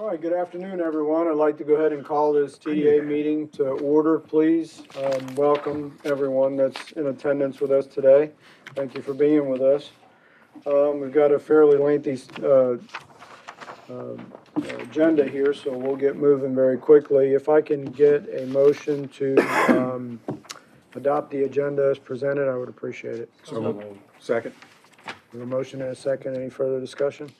All right, good afternoon, everyone. I'd like to go ahead and call this TDA meeting to order, please. Welcome everyone that's in attendance with us today. Thank you for being with us. We've got a fairly lengthy agenda here, so we'll get moving very quickly. If I can get a motion to adopt the agenda as presented, I would appreciate it. So second. We have a motion and a second. Any further discussion?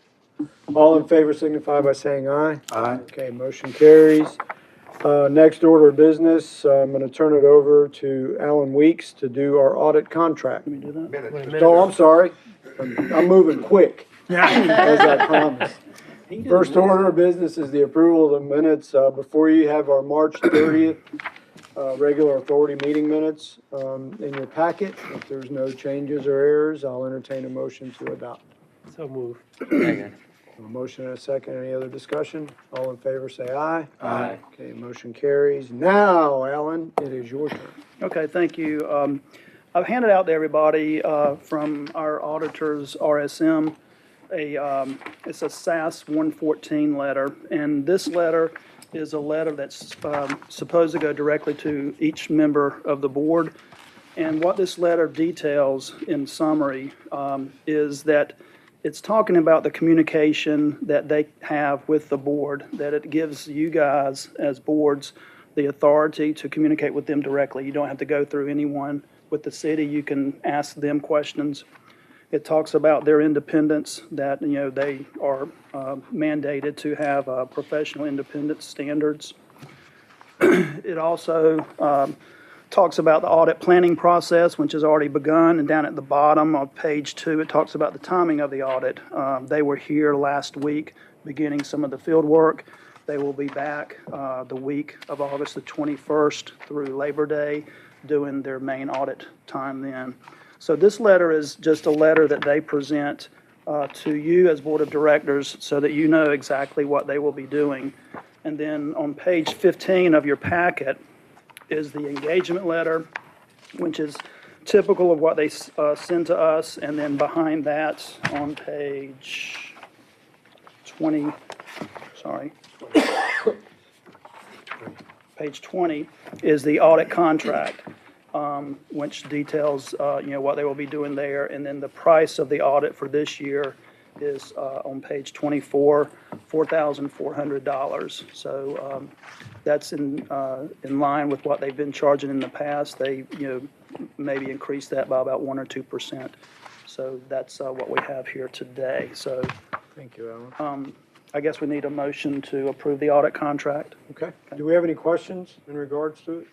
All in favor signify by saying aye. Aye. Okay, motion carries. Next order of business, I'm going to turn it over to Alan Weeks to do our audit contract. Can we do that? Oh, I'm sorry. I'm moving quick, as I promised. First order of business is the approval of the minutes. Before you have our March 30th regular authority meeting minutes in your packet. If there's no changes or errors, I'll entertain a motion to adopt. So move. A motion and a second. Any other discussion? All in favor say aye. Aye. Okay, motion carries. Now, Alan, it is your turn. Okay, thank you. I've handed out to everybody from our auditors, RSM, it's a SAS 114 letter. And this letter is a letter that's supposed to go directly to each member of the board. And what this letter details in summary is that it's talking about the communication that they have with the board, that it gives you guys as boards the authority to communicate with them directly. You don't have to go through anyone with the city. You can ask them questions. It talks about their independence, that, you know, they are mandated to have professional independence standards. It also talks about the audit planning process, which has already begun, and down at the bottom of page 2, it talks about the timing of the audit. They were here last week, beginning some of the field work. They will be back the week of August the 21st through Labor Day, doing their main audit time then. So this letter is just a letter that they present to you as Board of Directors so that you know exactly what they will be doing. And then on page 15 of your packet is the engagement letter, which is typical of what they send to us. And then behind that on page 20, page 20 is the audit contract, which details, what they will be doing there. And then the price of the audit for this year is on page 24, $4,400. So that's in line with what they've been charging in the past. They, maybe increase that by about 1 or 2%. So that's what we have here today. So Thank you, Alan. I guess we need a motion to approve the audit contract. Okay. Do we have any questions in regards to it?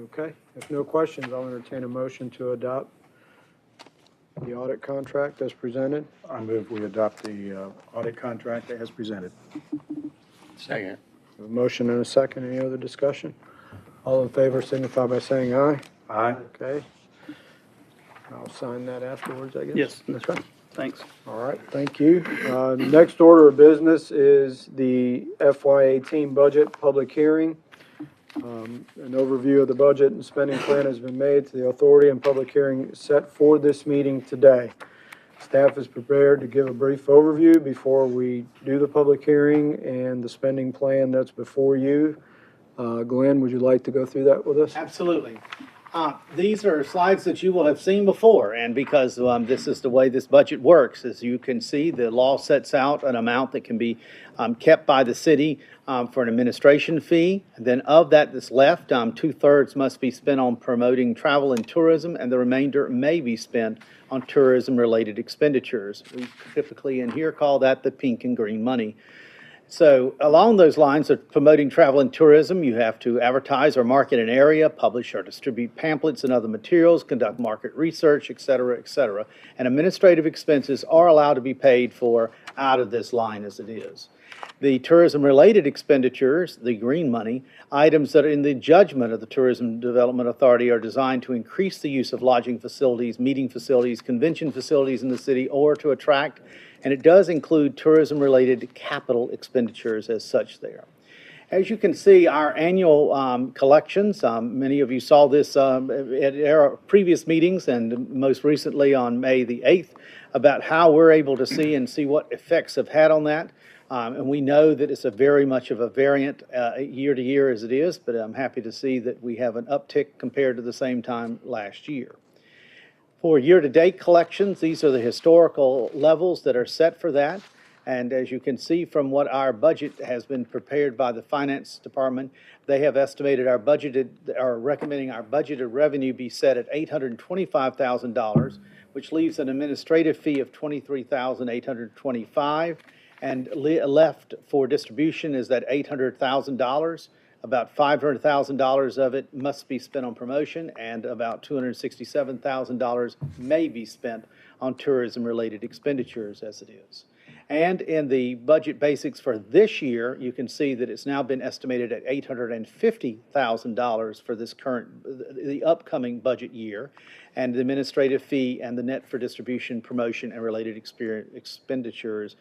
Okay. If no questions, I'll entertain a motion to adopt the audit contract as presented. I move we adopt the audit contract as presented. Second. A motion and a second. Any other discussion? All in favor signify by saying aye. Aye. Okay. I'll sign that afterwards, I guess. Yes, that's right. Thanks. All right, thank you. Next order of business is the FY18 budget public hearing. An overview of the budget and spending plan has been made to the authority, and public hearing is set for this meeting today. Staff is prepared to give a brief overview before we do the public hearing and the spending plan that's before you. Glenn, would you like to go through that with us? Absolutely. These are slides that you will have seen before, and because this is the way this budget works, as you can see, the law sets out an amount that can be kept by the city for an administration fee. And then of that that's left, 2/3 must be spent on promoting travel and tourism, and the remainder may be spent on tourism-related expenditures. We typically in here call that the pink and green money. So along those lines of promoting travel and tourism, you have to advertise or market an area, publish or distribute pamphlets and other materials, conduct market research, et cetera, et cetera. And administrative expenses are allowed to be paid for out of this line as it is. The tourism-related expenditures, the green money, items that are in the judgment of the Tourism Development Authority are designed to increase the use of lodging facilities, meeting facilities, convention facilities in the city, or to attract. And it does include tourism-related capital expenditures as such there. As you can see, our annual collections, many of you saw this at our previous meetings and most recently on May the 8th, about how we're able to see what effects have had on that. And we know that it's a very much of a variant year to year as it is, but I'm happy to see that we have an uptick compared to the same time last year. For year-to-date collections, these are the historical levels that are set for that. And as you can see from what our budget has been prepared by the Finance Department, they have estimated our budgeted, or recommending our budgeted revenue be set at $825,000, which leaves an administrative fee of $23,825, and left for distribution is that $800,000. About $500,000 of it must be spent on promotion, and about $267,000 may be spent on tourism-related expenditures as it is. And in the budget basics for this year, you can see that it's now been estimated at $850,000 for this the upcoming budget year, and the administrative fee and the net for distribution, promotion, and related expenditures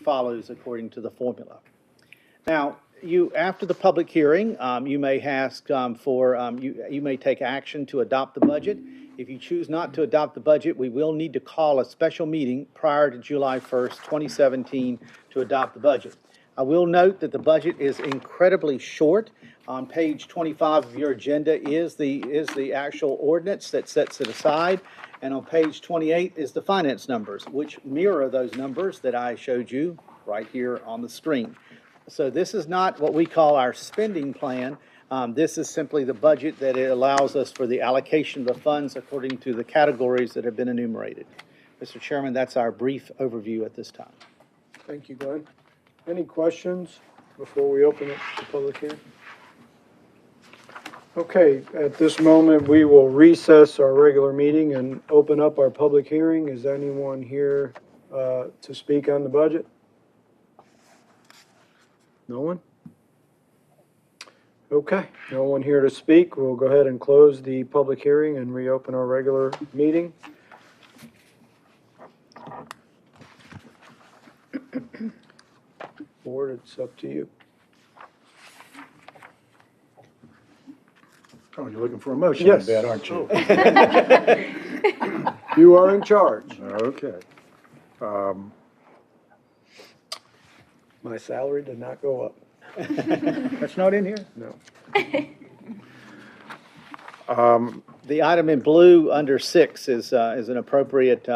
follows according to the formula. Now, after the public hearing, you may ask you may take action to adopt the budget. If you choose not to adopt the budget, we will need to call a special meeting prior to July 1st, 2017 to adopt the budget. I will note that the budget is incredibly short. On page 25 of your agenda is the actual ordinance that sets it aside, and on page 28 is the finance numbers, which mirror those numbers that I showed you right here on the screen. So this is not what we call our spending plan. This is simply the budget that it allows us for the allocation of the funds according to the categories that have been enumerated. Mr. Chairman, that's our brief overview at this time. Thank you, Glenn. Any questions before we open it to public hearing? Okay, at this moment, we will recess our regular meeting and open up our public hearing. Is anyone here to speak on the budget? No one? Okay, no one here to speak. We'll go ahead and close the public hearing and reopen our regular meeting. Board, it's up to you. Oh, you're looking for a motion, Yes. I bet, aren't you? You are in charge. Okay. My salary did not go up. That's not in here? No. The item in blue under 6 is an appropriate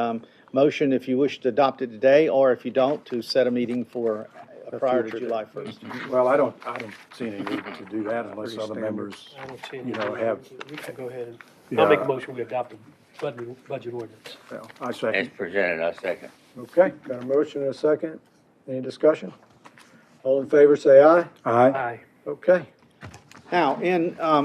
motion if you wish to adopt it today, or if you don't, to set a meeting for prior to July 1st. Well, I don't see any reason to do that unless Pretty other standard. members, I don't see you any. know, have, We can go ahead and, Yeah. I'll make a motion, we adopt the budget ordinance. well, I As second. presented, I second. Okay, got a motion and a second. Any discussion? All in favor, say aye. Aye. Aye. Okay. Now,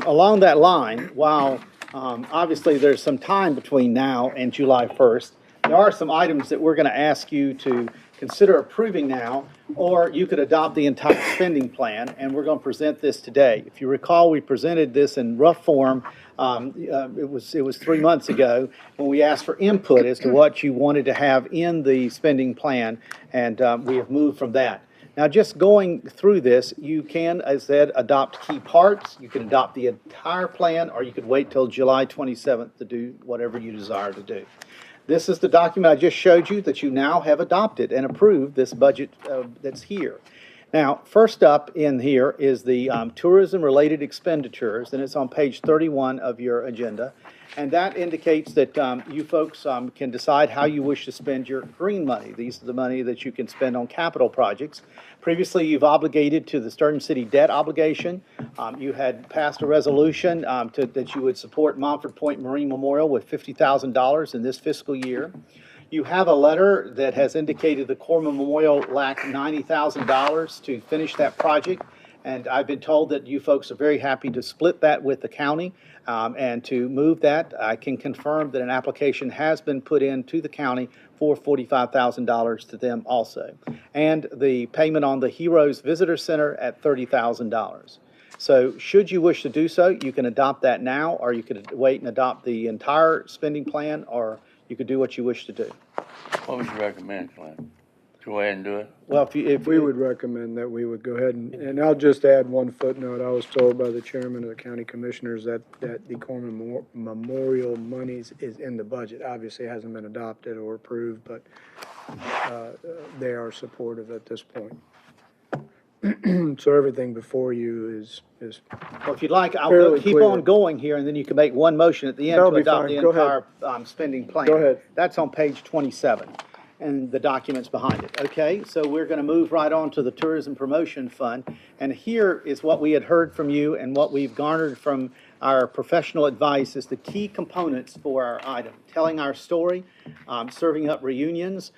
along that line, while obviously there's some time between now and July 1st, there are some items that we're going to ask you to consider approving now, or you could adopt the entire spending plan, and we're going to present this today. If you recall, we presented this in rough form. It was 3 months ago when we asked for input as to what you wanted to have in the spending plan, and we have moved from that. Now, just going through this, you can, as said, adopt key parts. You can adopt the entire plan, or you could wait till July 27th to do whatever you desire to do. This is the document I just showed you that you now have adopted and approved this budget that's here. Now, first up in here is the tourism-related expenditures, and it's on page 31 of your agenda. And that indicates that you folks can decide how you wish to spend your green money. These are the money that you can spend on capital projects. Previously, you've obligated to the Sturgeon City debt obligation. You had passed a resolution that you would support Montford Point Marine Memorial with $50,000 in this fiscal year. You have a letter that has indicated the Corman Memorial lacked $90,000 to finish that project. And I've been told that you folks are very happy to split that with the county and to move that. I can confirm that an application has been put in to the county for $45,000 to them also. And the payment on the Heroes Visitor Center at $30,000. So should you wish to do so, you can adopt that now, or you could wait and adopt the entire spending plan, or you could do what you wish to do. What would you recommend, Clint? Go ahead and do it? Well, if We would recommend that we would go ahead and I'll just add one footnote. I was told by the chairman of the county commissioners that the Corman Memorial monies is in the budget. Obviously, it hasn't been adopted or approved, but they are supportive at this point. So everything before you is, Well, if you'd like, I'll Fairly keep clear. on going here, and then you can make one motion at the end That'll to be adopt fine. the Go ahead. entire spending plan. Go ahead. That's on page 27, and the documents behind it. Okay, so we're going to move right on to the Tourism Promotion Fund, and here is what we had heard from you and what we've garnered from our professional advice is the key components for our item. Telling our story, serving up reunions,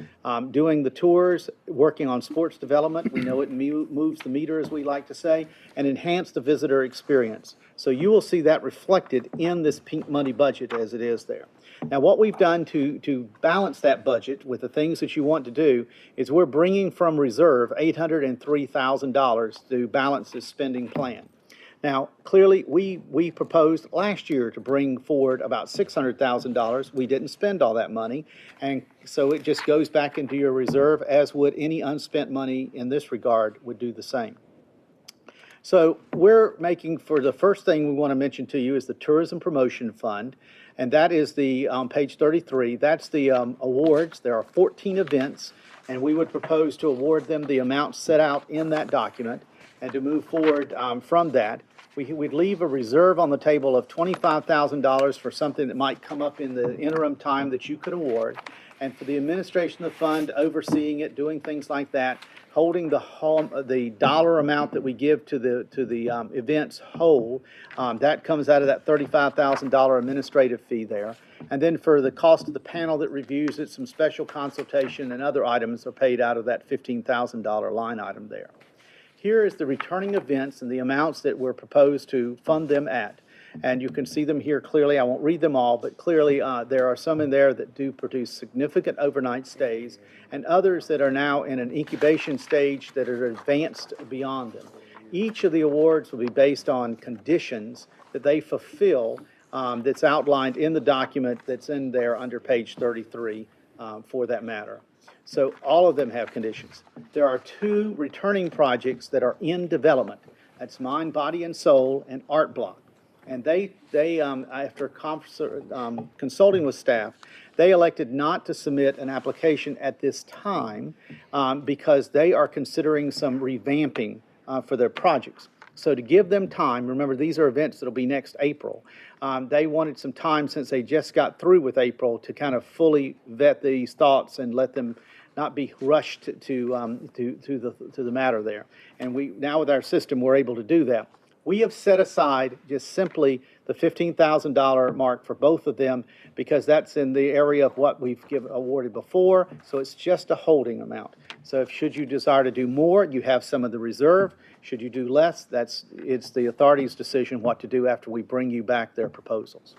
doing the tours, working on sports development. We know it moves the meter, as we like to say, and enhance the visitor experience. So you will see that reflected in this pink money budget as it is there. Now, what we've done to balance that budget with the things that you want to do is we're bringing from reserve $803,000 to balance this spending plan. Now, clearly, we proposed last year to bring forward about $600,000. We didn't spend all that money, and so it just goes back into your reserve, as would any unspent money in this regard would do the same. So we're making, for the first thing we want to mention to you is the Tourism Promotion Fund, and that is the, page 33, that's the awards. There are 14 events, and we would propose to award them the amount set out in that document, and to move forward from that. We'd leave a reserve on the table of $25,000 for something that might come up in the interim time that you could award. And for the administration of the fund, overseeing it, doing things like that, holding the dollar amount that we give to the events whole, that comes out of that $35,000 administrative fee there. And then for the cost of the panel that reviews it, some special consultation and other items are paid out of that $15,000 line item there. Here is the returning events and the amounts that we're proposed to fund them at. And you can see them here clearly. I won't read them all, but clearly there are some in there that do produce significant overnight stays and others that are now in an incubation stage that are advanced beyond them. Each of the awards will be based on conditions that they fulfill that's outlined in the document that's in there under page 33 for that matter. So all of them have conditions. There are 2 returning projects that are in development. That's Mind, Body, and Soul and Art Block. And they after consulting with staff, they elected not to submit an application at this time because they are considering some revamping for their projects. So to give them time, remember these are events that'll be next April. They wanted some time since they just got through with April to kind of fully vet these thoughts and let them not be rushed to the matter there. And we now with our system we're able to do that. We have set aside just simply the $15,000 mark for both of them because that's in the area of what we've awarded before, so it's just a holding amount. So should you desire to do more, you have some of the reserve. Should you do less, it's the authority's decision what to do after we bring you back their proposals.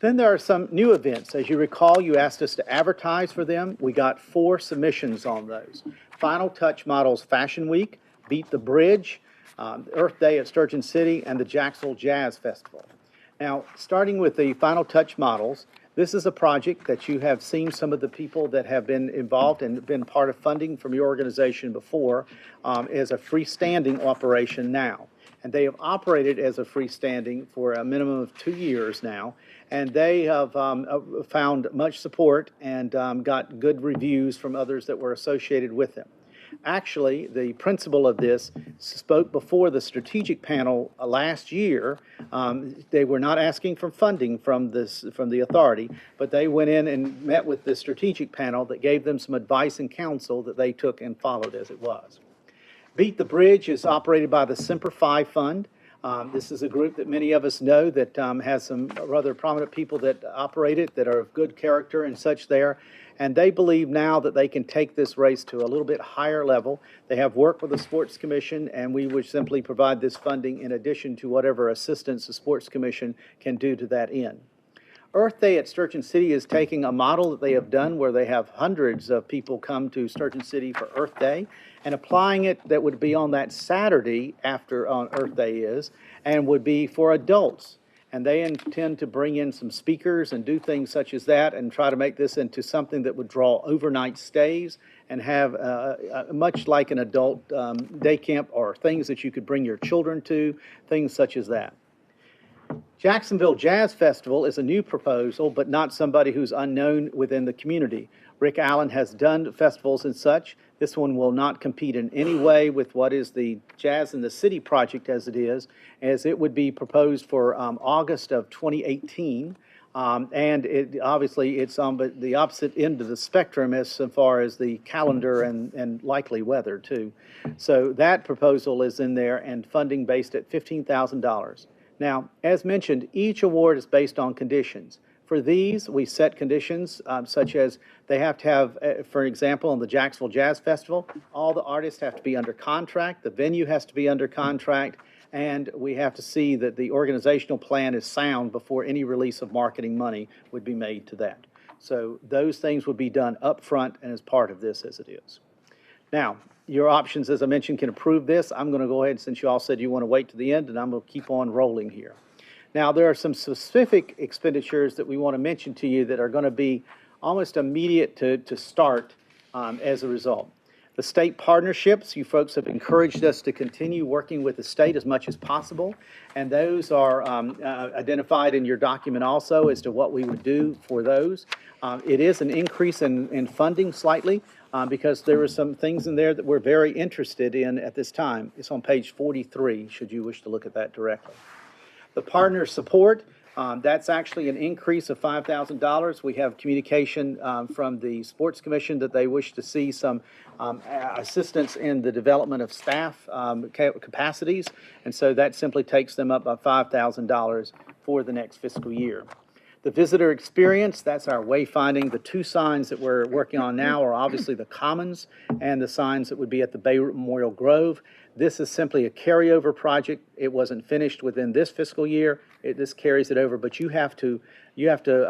Then there are some new events. As you recall, you asked us to advertise for them. We got 4 submissions on those. Final Touch Models Fashion Week, Beat the Bridge, Earth Day at Sturgeon City, and the Jacksonville Jazz Festival. Now, starting with the Final Touch Models, this is a project that you have seen some of the people that have been involved and been part of funding from your organization before as a freestanding operation now. And they have operated as a freestanding for a minimum of 2 years now. And they have found much support and got good reviews from others that were associated with them. Actually, the principal of this spoke before the strategic panel last year. They were not asking for funding from the authority, but they went in and met with the strategic panel that gave them some advice and counsel that they took and followed as it was. Beat the Bridge is operated by the Semper Fi Fund. This is a group that many of us know that has some rather prominent people that operate it that are of good character and such there. And they believe now that they can take this race to a little bit higher level. They have worked with the Sports Commission, and we would simply provide this funding in addition to whatever assistance the Sports Commission can do to that end. Earth Day at Sturgeon City is taking a model that they have done where they have hundreds of people come to Sturgeon City for Earth Day and applying it that would be on that Saturday after on Earth Day is and would be for adults. And they intend to bring in some speakers and do things such as that and try to make this into something that would draw overnight stays and have much like an adult day camp or things that you could bring your children to, things such as that. Jacksonville Jazz Festival is a new proposal, but not somebody who's unknown within the community. Rick Allen has done festivals and such. This one will not compete in any way with what is the Jazz in the City project as it would be proposed for August of 2018. And obviously, it's on the opposite end of the spectrum as far as the calendar and likely weather, too. So that proposal is in there and funding based at $15,000. Now, as mentioned, each award is based on conditions. For these, we set conditions such as they have to have, for example, on the Jacksonville Jazz Festival, all the artists have to be under contract, the venue has to be under contract, and we have to see that the organizational plan is sound before any release of marketing money would be made to that. So those things would be done up front and as part of this as it is. Now, your options, as I mentioned, can approve this. I'm going to go ahead, since you all said you want to wait to the end, and I'm going to keep on rolling here. Now, there are some specific expenditures that we want to mention to you that are going to be almost immediate to start as a result. The state partnerships, you folks have encouraged us to continue working with the state as much as possible, and those are identified in your document also as to what we would do for those. It is an increase in funding slightly because there were some things in there that we're very interested in at this time. It's on page 43, should you wish to look at that directly. The partner support, that's actually an increase of $5,000. We have communication from the Sports Commission that they wish to see some assistance in the development of staff capacities, and so that simply takes them up by $5,000 for the next fiscal year. The visitor experience, that's our wayfinding. The two signs that we're working on now are obviously the Commons and the signs that would be at the Beirut Memorial Grove. This is simply a carryover project. It wasn't finished within this fiscal year. This carries it over, but you have to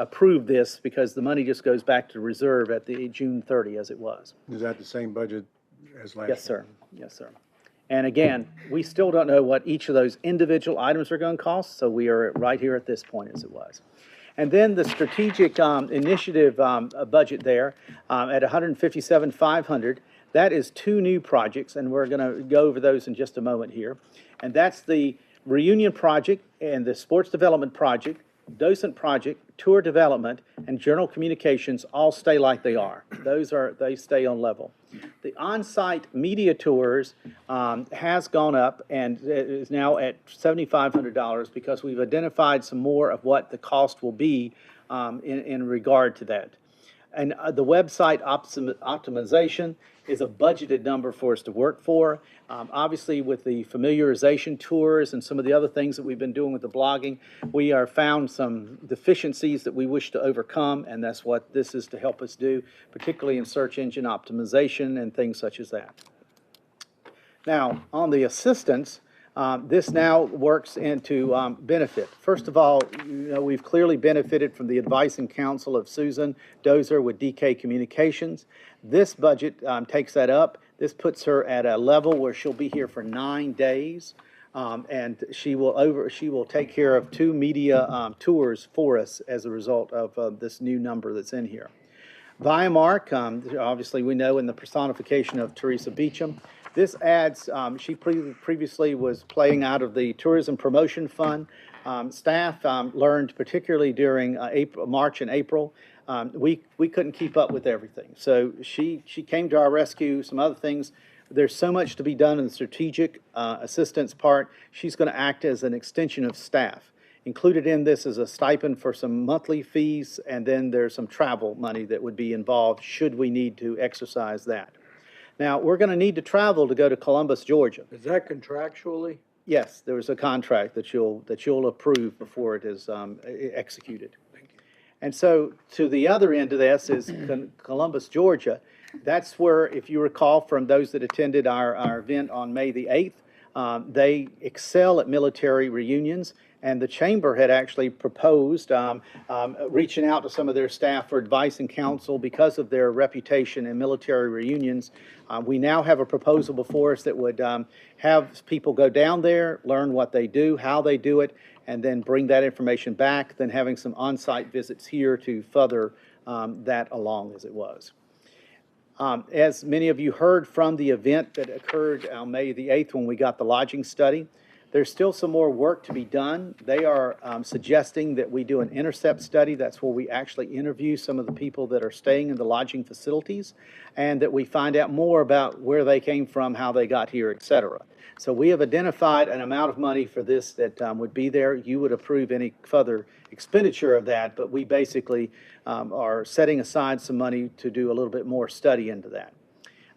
approve this because the money just goes back to reserve at the June 30 as it was. Is that the same budget as last year? Yes, sir. Yes, sir. And again, we still don't know what each of those individual items are going to cost, so we are right here at this point as it was. And then the strategic initiative budget there at $157,500. That is two new projects, and we're going to go over those in just a moment here. And that's the reunion project and the sports development project, docent project, tour development, and journal communications all stay like they are. They stay on level. The on-site media tours has gone up and is now at $7,500 because we've identified some more of what the cost will be in regard to that. And the website optimization is a budgeted number for us to work for. Obviously, with the familiarization tours and some of the other things that we've been doing with the blogging, we are found some deficiencies that we wish to overcome, and that's what this is to help us do, particularly in search engine optimization and things such as that. Now, on the assistance, this now works into benefit. First of all, we've clearly benefited from the advice and counsel of Susan Dozer with DK Communications. This budget takes that up. This puts her at a level where she'll be here for 9 days, and she will take care of 2 media tours for us as a result of this new number that's in here. Viamark, obviously we know in the personification of Teresa Beecham. This adds, she previously was playing out of the Tourism Promotion Fund. Staff learned, particularly during March and April, we couldn't keep up with everything. So she came to our rescue, some other things. There's so much to be done in the strategic assistance part. She's going to act as an extension of staff. Included in this is a stipend for some monthly fees, and then there's some travel money that would be involved should we need to exercise that. Now, we're going to need to travel to go to Columbus, Georgia. Is that contractually? Yes, there was a contract that you'll approve before it is executed. Thank you. And so to the other end of this is Columbus, Georgia. That's where, if you recall from those that attended our event on May the 8th, they excel at military reunions. And the chamber had actually proposed reaching out to some of their staff for advice and counsel because of their reputation in military reunions. We now have a proposal before us that would have people go down there, learn what they do, how they do it, and then bring that information back, then having some on-site visits here to further that along as it was. As many of you heard from the event that occurred on May the 8th when we got the lodging study, There's still some more work to be done. They are suggesting that we do an intercept study. That's where we actually interview some of the people that are staying in the lodging facilities, and that we find out more about where they came from, how they got here, et cetera. So we have identified an amount of money for this that would be there. You would approve any further expenditure of that, but we basically are setting aside some money to do a little bit more study into that.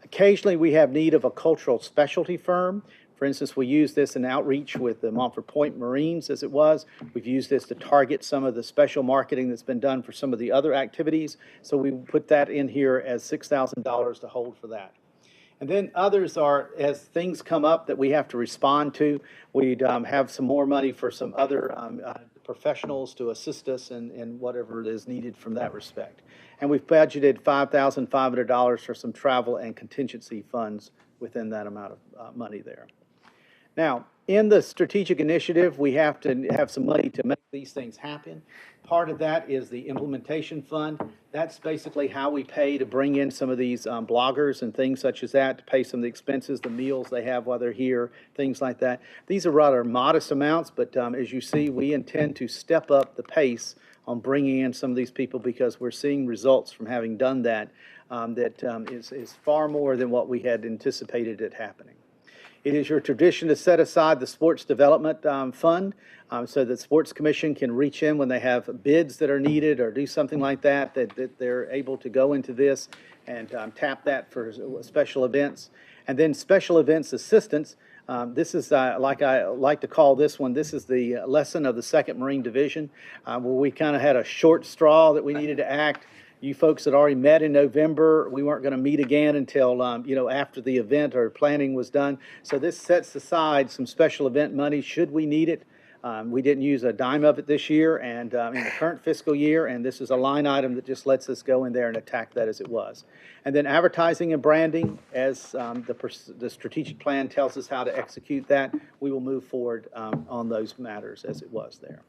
Occasionally, we have need of a cultural specialty firm. For instance, we use this in outreach with the Montford Point Marines, as it was. We've used this to target some of the special marketing that's been done for some of the other activities. So we put that in here as $6,000 to hold for that. And then others are, as things come up that we have to respond to, we'd have some more money for some other professionals to assist us in whatever is needed from that respect. And we've budgeted $5,500 for some travel and contingency funds within that amount of money there. Now, in the strategic initiative, we have to have some money to make these things happen. Part of that is the implementation fund. That's basically how we pay to bring in some of these bloggers and things such as that, to pay some of the expenses, the meals they have while they're here, things like that. These are rather modest amounts, but as you see, we intend to step up the pace on bringing in some of these people, because we're seeing results from having done that is far more than what we had anticipated it happening. It is your tradition to set aside the Sports Development Fund so that Sports Commission can reach in when they have bids that are needed or do something like that, that they're able to go into this and tap that for special events. And then special events assistance. This is, like I like to call this one, this is the lesson of the 2nd Marine Division, where we kind of had a short straw that we needed to act. You folks had already met in November. We weren't going to meet again until, after the event or planning was done. So this sets aside some special event money should we need it. We didn't use a dime of it this year and in the current fiscal year, and this is a line item that just lets us go in there and attack that as it was. And then advertising and branding, as the strategic plan tells us how to execute that, we will move forward on those matters as it was there.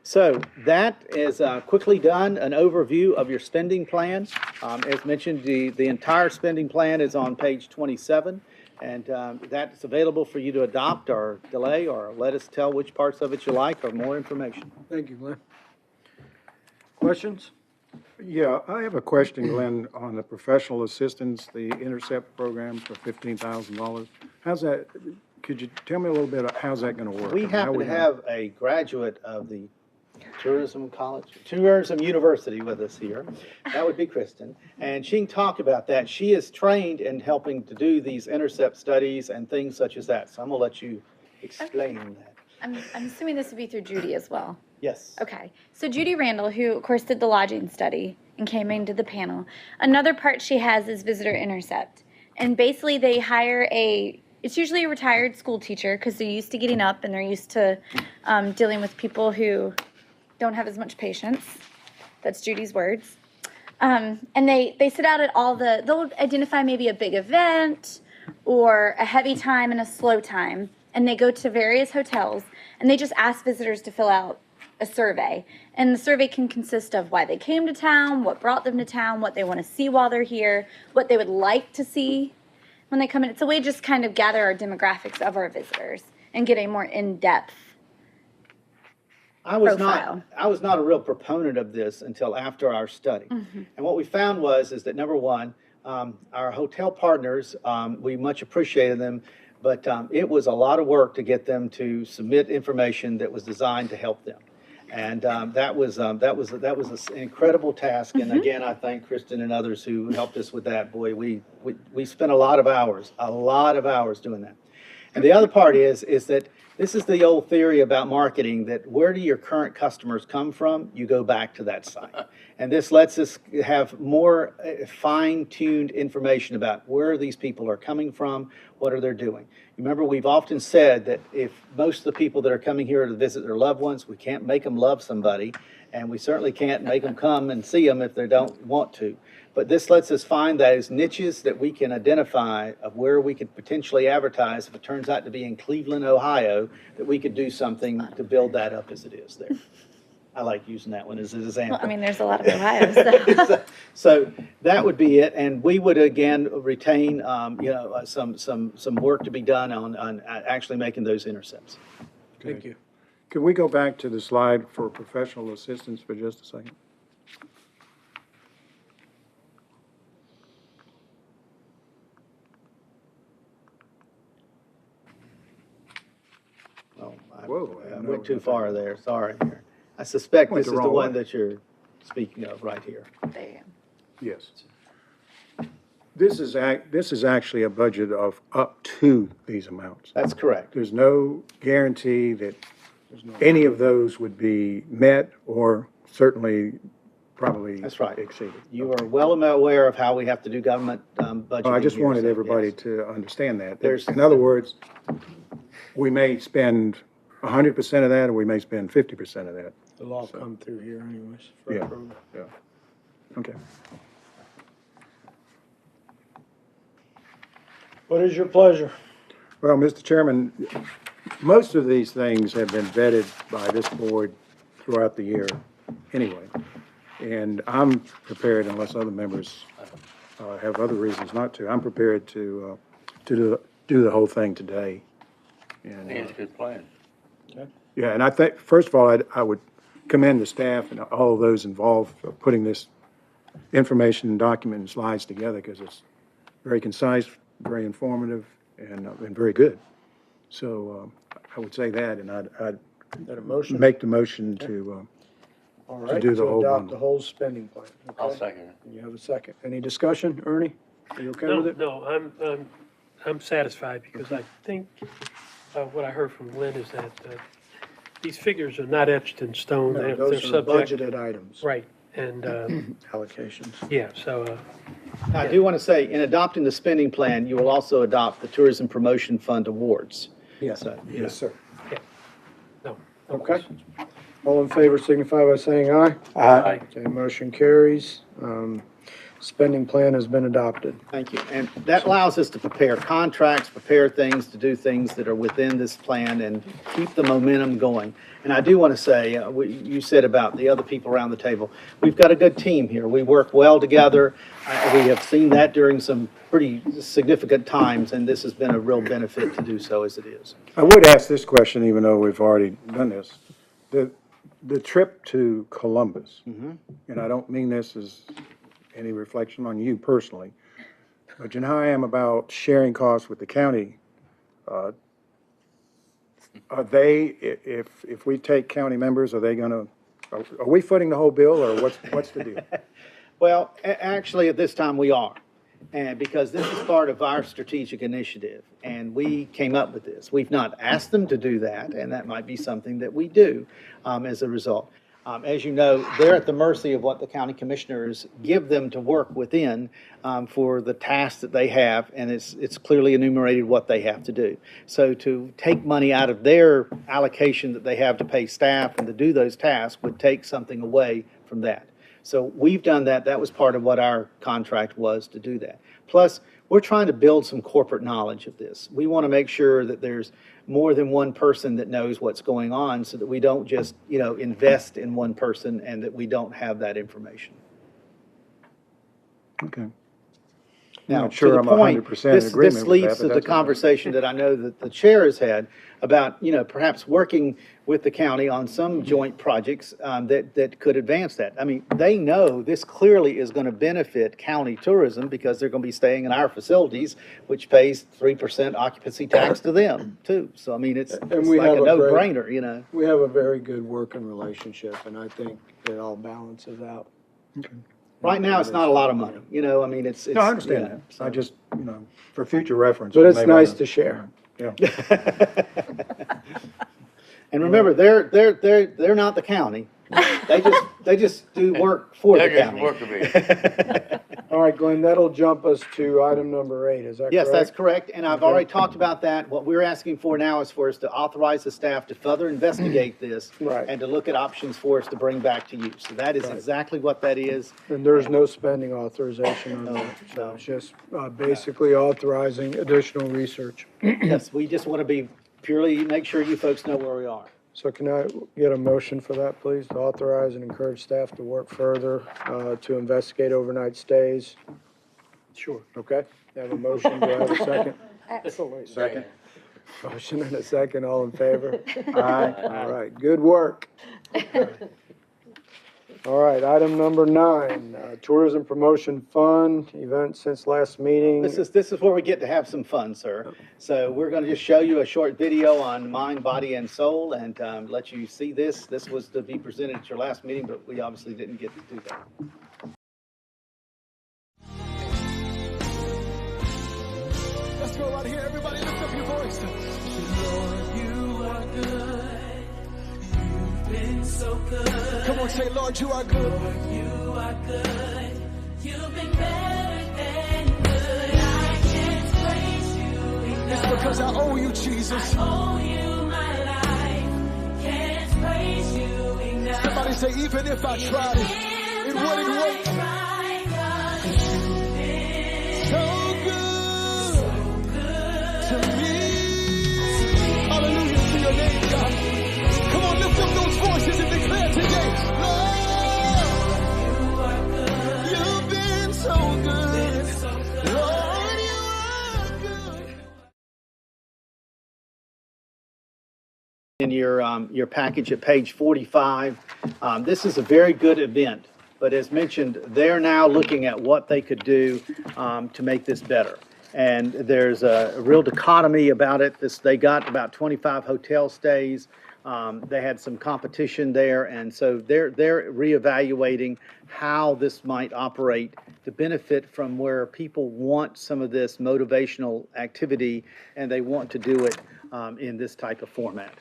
So that is quickly done, an overview of your spending plan. As mentioned, the entire spending plan is on page 27, and that's available for you to adopt or delay, or let us tell which parts of it you like or more information. Thank you, Glenn. Questions? Yeah, I have a question, Glenn, on the professional assistance, the intercept program for $15,000. How's that, could you tell me a little bit about how's that going to work? We I mean, how happen to gonna- have a graduate of the Tourism University with us here. That would be Kristen. And she can talk about that. She is trained in helping to do these intercept studies and things such as that. So I'm going to let you explain that. I'm assuming this would be through Judy as well. Yes. Okay. So Judy Randall, who of course did the lodging study and came into the panel, another part she has is visitor intercept. And basically they hire it's usually a retired school teacher, because they're used to getting up and they're used to dealing with people who don't have as much patience. That's Judy's words. And they sit out at they'll identify maybe a big event or a heavy time and a slow time. And they go to various hotels and they just ask visitors to fill out a survey. And the survey can consist of why they came to town, what brought them to town, what they want to see while they're here, what they would like to see when they come in. It's a way to just kind of gather our demographics of our visitors and get a more in-depth I was profile. not a real proponent of this until after our study. Mm-hmm. And what we found is that number one, our hotel partners, we much appreciated them, but it was a lot of work to get them to submit information that was designed to help them. And that was an incredible task. And Mm-hmm. again, I thank Kristen and others who helped us with that. Boy, we spent a lot of hours doing that. And the other part is that this is the old theory about marketing, that where do your current customers come from? You go back to that site. And this lets us have more fine-tuned information about where these people are coming from, what are they doing. Remember, we've often said that if most of the people that are coming here to visit their loved ones, we can't make them love somebody, and we certainly can't make them come and see them if they don't want to. But this lets us find those niches that we can identify of where we could potentially advertise if it turns out to be in Cleveland, Ohio, that we could do something to build that up as it is there. I like using that one as an Well, example. I mean, there's a lot of Ohio, so. So that would be it, and we would again retain, some work to be done on actually making those intercepts. Thank you. Can we go back to the slide for professional assistance for just a second? Oh, Whoa, I I didn't know went too about far there, sorry. I suspect Went this the is the wrong one way. that you're speaking of right here. There you go. Yes. This is actually a budget of up to these amounts. That's correct. There's no guarantee that any of those would be met or certainly probably That's right. exceeded. You are well aware of how we have to do government budgeting Well, I just here, wanted so, everybody yes. to understand that. There's- In other words, we may spend 100% of that, or we may spend 50% of that. It'll all come through here anyways. for Yeah. approval. Okay. What is your pleasure? Well, Mr. Chairman, most of these things have been vetted by this board throughout the year anyway. And I'm prepared, unless other members have other reasons not to, I'm prepared to do the whole thing today. I And, think it's a good plan. yeah, and I think, first of all, I would commend the staff and all of those involved for putting this information and document and slides together, because it's very concise, very informative, and very good. So I would say that, and I'd That a motion? make the motion to, All right, do the whole adopt bundle. the whole spending plan. I'll Okay. second it. You have a second. Any discussion? Ernie, are you okay with it? No, I'm satisfied because I think, what I heard from Lynn is that, these figures are not etched in stone. No, They're those are subject. budgeted items, Right, and, allocations. yeah, so, I do want to say, in adopting the spending plan, you will also adopt the Tourism Promotion Fund awards. Yes, So, yes, sir. no. Okay. questions. All in favor signify by saying aye. Aye. Okay, motion carries. Spending plan has been adopted. Thank you. And that allows us to prepare contracts, prepare things, to do things that are within this plan and keep the momentum going. And I do want to say, you said about the other people around the table, we've got a good team here. We work well together. We have seen that during some pretty significant times, and this has been a real benefit to do so as it is. I would ask this question, even though we've already done this. The trip to Columbus, and I don't mean this as any reflection on you personally, but you know how I am about sharing costs with the county. Are they, if we take county members, are they gonna, are we footing the whole bill, or what's the deal? Well, actually, at this time, we are. And because this is part of our strategic initiative, and we came up with this. We've not asked them to do that, and that might be something that we do as a result. As you know, they're at the mercy of what the county commissioners give them to work within for the tasks that they have, and it's clearly enumerated what they have to do. So to take money out of their allocation that they have to pay staff and to do those tasks would take something away from that. So we've done that. That was part of what our contract was, to do that. Plus, we're trying to build some corporate knowledge of this. We want to make sure that there's more than one person that knows what's going on, so that we don't just, invest in one person and that we don't have that information. Okay. Now, not sure to I'm the point, 100% in this agreement with leads that, but to the that's okay. conversation that I know that the chair has had about, perhaps working with the county on some joint projects that could advance that. I mean, they know this clearly is going to benefit county tourism because they're going to be staying in our facilities, which pays 3% occupancy tax to them too. So, I mean, it's we like have a a great- no-brainer, We have a very good working relationship, and I think it all balances out. Right now, it's not a lot of money, I mean, it's. No, I understand yeah, that. so- I just, for future reference. But we it's may nice wanna- to share. Yeah. And remember, they're not the county. They just do work for the They're just county. worker bees. All right, Glenn, that'll jump us to item number 8, is that correct? Yes, that's correct, and I've Okay. already talked about that. What we're asking for now is for us to authorize the staff to further investigate this. Right. And to look at options for us to bring back to you. So that is Right. exactly what that is. And there's no spending authorization on No, that, so no. it's just basically authorizing additional research. Yes, we just want to be purely, make sure you folks know where we are. So can I get a motion for that, please, to authorize and encourage staff to work further to investigate overnight stays? Sure. Okay, have a motion, do I have a second? Absolutely. Second. Motion and a second, all in favor? Aye. All right, good work. All right, item number 9, Tourism Promotion Fund, event since last meeting. This is where we get to have some fun, sir. So we're going to just show you a short video on mind, body, and soul, and let you see this. This was to be presented at your last meeting, but we obviously didn't get to do that. Let's go right here, everybody. Lift up your voice. Lord, you are good. You've been so good. Come on, say, Lord, you are good. Lord, you are good. You've been better than good. I can't praise you enough. It's because I owe you, Jesus. I owe you my life. Can't praise you enough. Somebody say, even if I tried, it wouldn't work. So good to me. Hallelujah to your name, God. Come on, lift up those voices and declare today, Lord, you've been so good. Lord, you are good. In your package at page 45, this is a very good event. But as mentioned, they're now looking at what they could do to make this better. And there's a real dichotomy about it. They got about 25 hotel stays. They had some competition there, and so they're reevaluating how this might operate to benefit from where people want some of this motivational activity, and they want to do it in this type of format.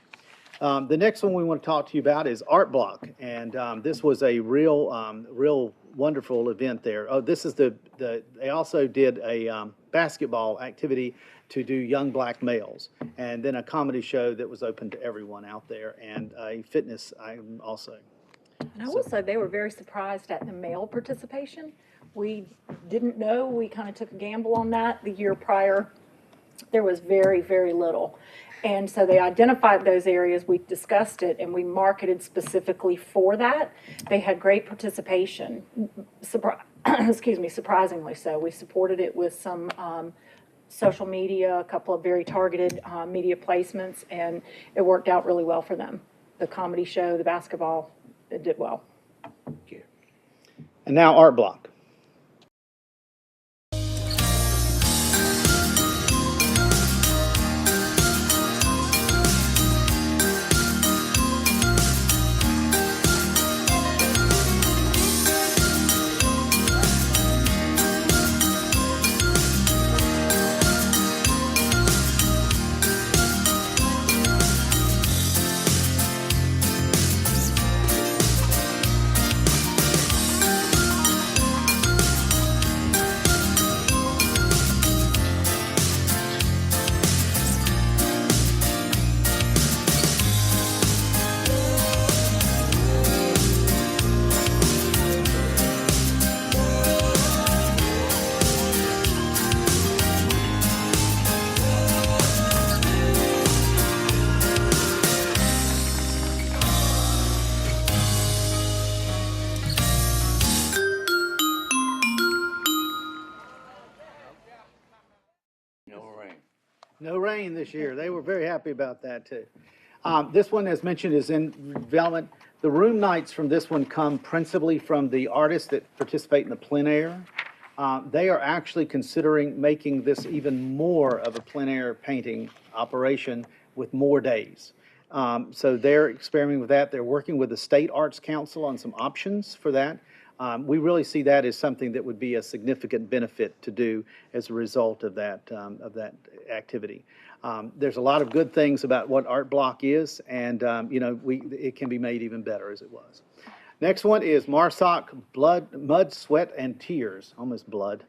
The next one we want to talk to you about is Art Block, and this was a real wonderful event there. Oh, this is they also did a basketball activity to do young black males, and then a comedy show that was open to everyone out there, and a fitness item also. And I will say they were very surprised at the male participation. We didn't know. We kind of took a gamble on that. The year prior, there was very, very little. And so they identified those areas, we discussed it, and we marketed specifically for that. They had great participation, surprisingly so. We supported it with some social media, a couple of very targeted media placements, and it worked out really well for them. The comedy show, the basketball, it did well. And now Art Block. No rain this year. They were very happy about that, too. This one, as mentioned, is in development. The room nights from this one come principally from the artists that participate in the plein air. They are actually considering making this even more of a plein air painting operation with more days. So they're experimenting with that. They're working with the State Arts Council on some options for that. We really see that as something that would be a significant benefit to do as a result of that activity. There's a lot of good things about what Art Block is, and it can be made even better as it was. Next one is Marsoc Blood, Mud, Sweat, and Tears. Almost blood.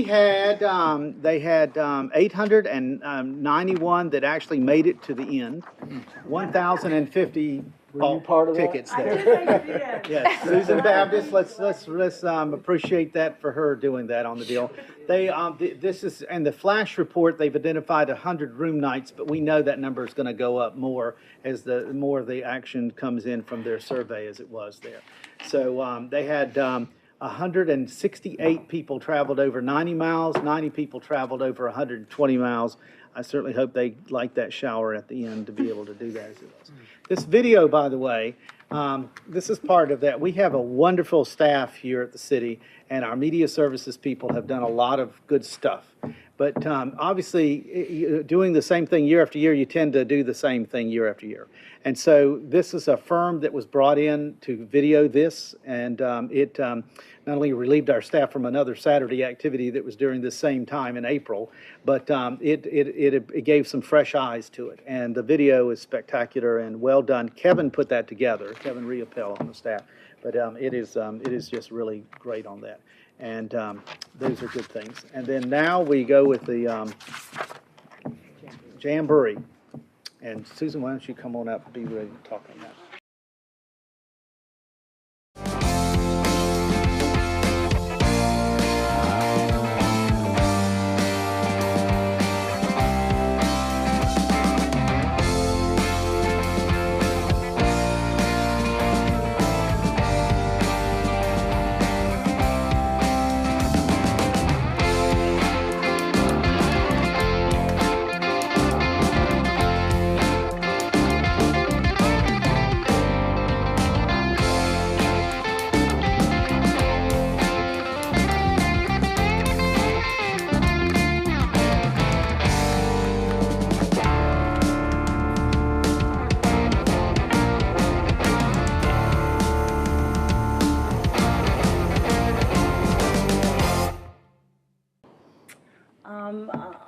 They had 891 that actually made it to the end. 1,050 part of that? tickets there. Yes, Susan Baptist, let's appreciate that for her doing that on the deal. This is, and the flash report, they've identified 100 room nights, but we know that number is going to go up more as the more of the action comes in from their survey as it was there. So they had 168 people traveled over 90 miles, 90 people traveled over 120 miles. I certainly hope they like that shower at the end to be able to do that as it was. This video, by the way, this is part of that. We have a wonderful staff here at the city, and our media services people have done a lot of good stuff. But obviously, doing the same thing year after year, you tend to do the same thing year after year. And so this is a firm that was brought in to video this, and it not only relieved our staff from another Saturday activity that was during the same time in April, but it gave some fresh eyes to it. And the video is spectacular and well done. Kevin put that together, Kevin Riopel on the staff. But it is just really great on that. And those are good things. And then now we go with the Jamboree. And Susan, why don't you come on up and be ready to talk on that?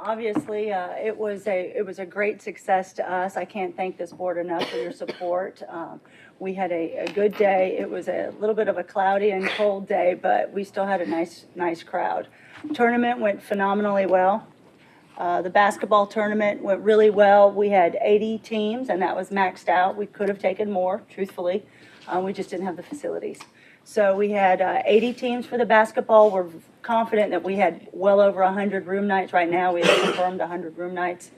Obviously, it was a great success to us. I can't thank this board enough for your support. We had a good day. It was a little bit of a cloudy and cold day, but we still had a nice crowd. Tournament went phenomenally well. The basketball tournament went really well. We had 80 teams, and that was maxed out. We could have taken more, truthfully. We just didn't have the facilities. So we had 80 teams for the basketball. We're confident that we had well over 100 room nights right now. We have confirmed 100 room nights,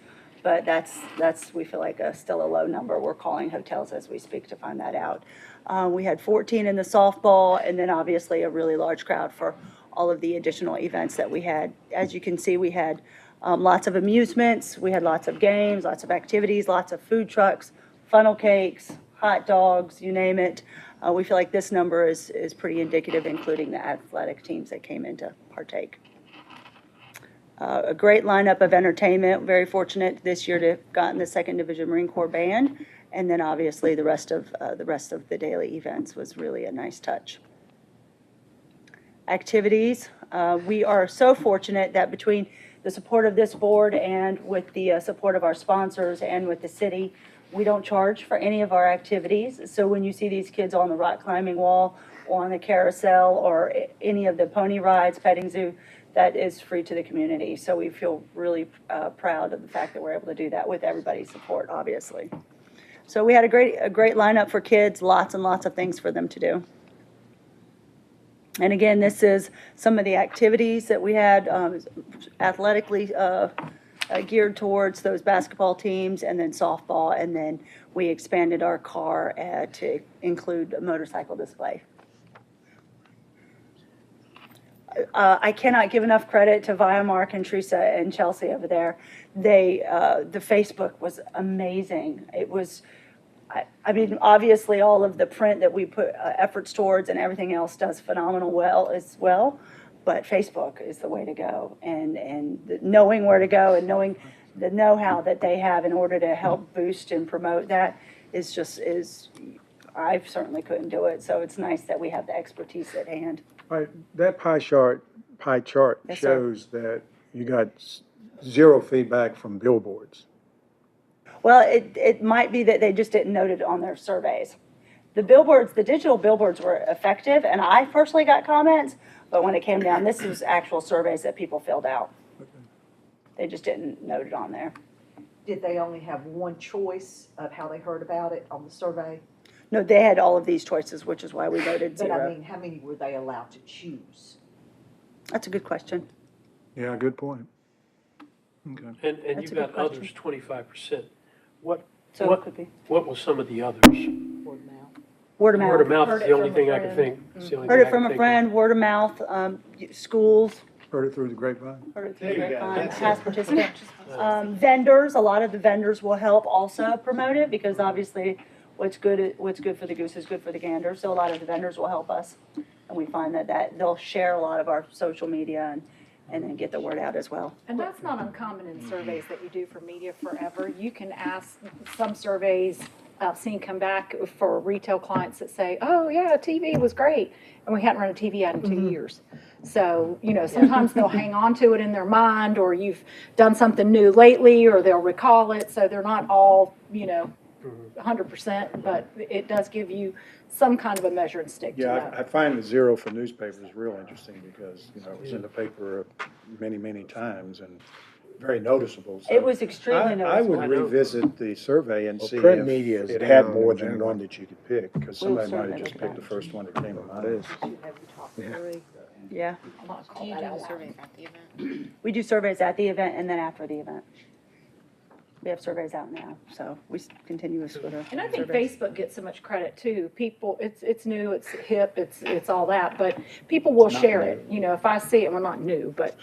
but that's we feel like still a low number. We're calling hotels as we speak to find that out. We had 14 in the softball, and then obviously a really large crowd for all of the additional events that we had. As you can see, we had lots of amusements. We had lots of games, lots of activities, lots of food trucks, funnel cakes, hot dogs, you name it. We feel like this number is pretty indicative, including the athletic teams that came in to partake. A great lineup of entertainment. Very fortunate this year to have gotten the 2nd Division Marine Corps Band, and then obviously the rest of the daily events was really a nice touch. Activities. We are so fortunate that between the support of this board and with the support of our sponsors and with the city, we don't charge for any of our activities. So when you see these kids on the rock climbing wall or on the carousel or any of the pony rides, petting zoo, that is free to the community. So we feel really proud of the fact that we're able to do that with everybody's support, obviously. So we had a great lineup for kids, lots and lots of things for them to do. And again, this is some of the activities that we had athletically geared towards those basketball teams, and then softball, and then we expanded our car to include a motorcycle display. I cannot give enough credit to Via, Mark, and Teresa and Chelsea over there. The Facebook was amazing. It was, I mean, obviously all of the print that we put efforts towards and everything else does phenomenal well as well. But Facebook is the way to go, and knowing where to go and knowing the know-how that they have in order to help boost and promote that is I certainly couldn't do it. So it's nice that we have the expertise at hand. Right, that pie chart Yes, shows that you got 0 feedback from billboards. Well, it might be that they just didn't note it on their surveys. The digital billboards were effective, and I personally got comments, But when it came down, this was actual surveys that people filled out. They just didn't note it on there. Did they only have one choice of how they heard about it on the survey? No, they had all of these choices, which is why we voted But I zero. mean, how many were they allowed to choose? That's a good question. Yeah, good point. Okay. And That's you've a got good question. others, 25%. What, So it what, could be what was some of the others? Word of mouth. word of mouth. Word of mouth Heard is it the only from a thing I can friend. think. It's the only Heard thing it I from can a think of. friend, word of mouth, schools, Heard it through the grapevine? heard it through There the you go. grapevine, That's past it. participants. Vendors, a lot of the vendors will help also promote it, because obviously what's good for the goose is good for the gander, so a lot of the vendors will help us. And we find that they'll share a lot of our social media and then get the word out as well. And that's not uncommon in surveys that you do for Media Forever. You can ask, some surveys I've seen come back for retail clients that say, oh, yeah, TV was great. And we hadn't run a TV ad in 2 years. So, sometimes they'll hang on to it in their mind, or you've done something new lately, or they'll recall it. So they're not all, 100%, but it does give you some kind of a measuring stick to Yeah, that. I find the zero for newspapers real interesting because, it was in the paper many, many times and very noticeable. So It was extremely I would noticeable. revisit the survey and see print if media is it had down more in than general. one that you could pick, because We'll somebody might certainly have just look picked at the first one that came to It mind. is. You have the top three. Yeah, I'm not Do calling you that do out the loud. surveys at the event? we do surveys at the event and then after the event. We have surveys out now, so we continue with Twitter. And I think surveys. Facebook gets so much credit too. People, it's new, it's hip, it's all that, but people will share it. If I see it, well, not new, but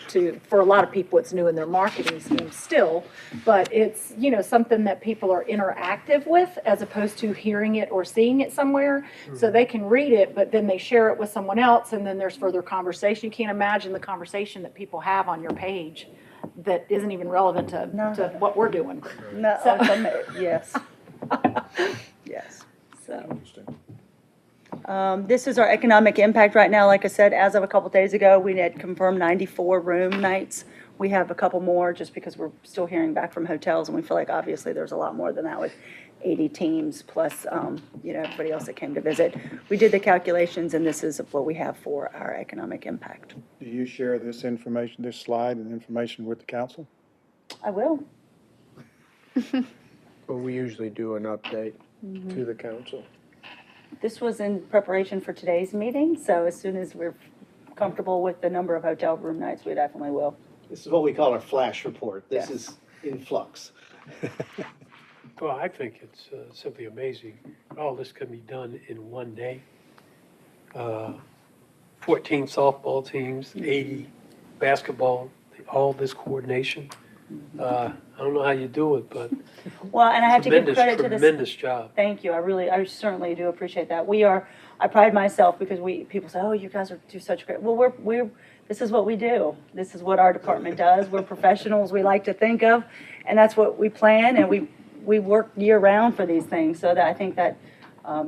for a lot of people, it's new in their marketing scheme still. But it's, something that people are interactive with as opposed to hearing it or seeing it somewhere. So they can read it, but then they share it with someone else, and then there's further conversation. You can't imagine the conversation that people have on your page that isn't even relevant to what we're doing. No, So- yes. Yes, so. This is our economic impact right now. Like I said, as of a couple days ago, we had confirmed 94 room nights. We have a couple more just because we're still hearing back from hotels, and we feel like obviously there's a lot more than that with 80 teams plus, everybody else that came to visit. We did the calculations, and this is what we have for our economic impact. Do you share this information, this slide and information with the council? I will. But we usually do an update to the council. This was in preparation for today's meeting, so as soon as we're comfortable with the number of hotel room nights, we definitely will. This is what we call our flash report. This Yes. is in flux. Well, I think it's simply amazing. All this can be done in one day. 14 softball teams, 80 basketball, all this coordination. I don't know how you do it, but Well, and I have to give tremendous, credit to this. tremendous job. Thank you. I certainly do appreciate that. I pride myself because people say, oh, you guys do such great. Well, this is what we do. This is what our department does. We're professionals, we like to think of, and that's what we plan, and we work year round for these things. So that I think that,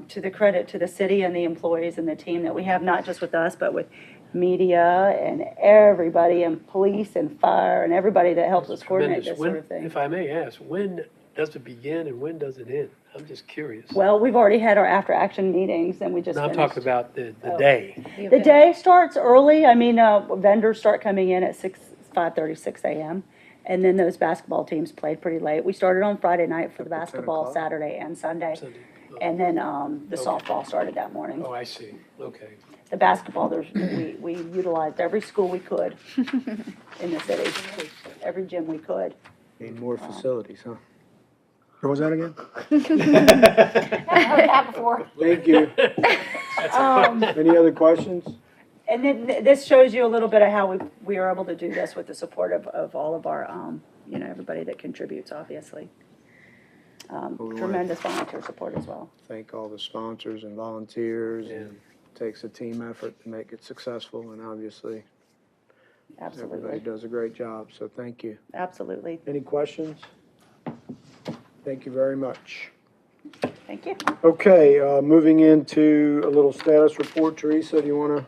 to the credit to the city and the employees and the team that we have, not just with us, but with media and everybody, and police and fire and everybody that helps us coordinate Tremendous. this sort of thing. If I may ask, when does it begin and when does it end? I'm just curious. Well, we've already had our after-action meetings, and we just No, I'm finished. talking about the Oh. day. The day starts early. I mean, vendors start coming in at 5:30, 6 a.m. And then those basketball teams played pretty late. We started on Friday night for the Up to 10 basketball, o'clock? Saturday and Sunday. Sunday. Oh. And then the softball started that morning. Oh, I see. Okay. The basketball, we utilized every school we could in the city, every gym we could. Need more facilities, huh? What was that again? Haven't heard that before. Thank you. Any other questions? And then this shows you a little bit of how we are able to do this with the support of all of our, everybody that contributes, obviously. We wanna- Tremendous volunteer support as well. Thank all the sponsors and volunteers, Yeah. and it takes a team effort to make it successful, and obviously, everybody Absolutely, does a great job, so thank you. absolutely. Any questions? Thank you very much. Thank you. Okay, moving into a little status report. Teresa, do you want to,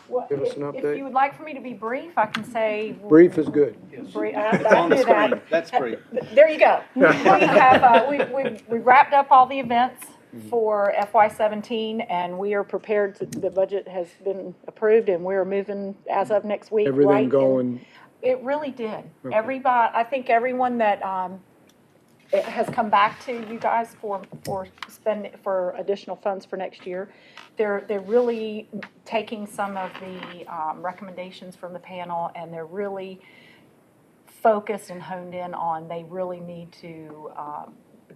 Well, Give us an If update. you would like for me to be brief, I can say. brief is good. Brief, It's I on the knew that. screen. That's free. There you go. We have, we wrapped up all the events for FY17, and we are prepared to, the budget has been approved, and we're moving as of next week, right? Everything And going, it really did. Everybody, I think everyone that, it has come back to you guys for for additional funds for next year. They're really taking some of the, recommendations from the panel, and they're really focused and honed in on, they really need to,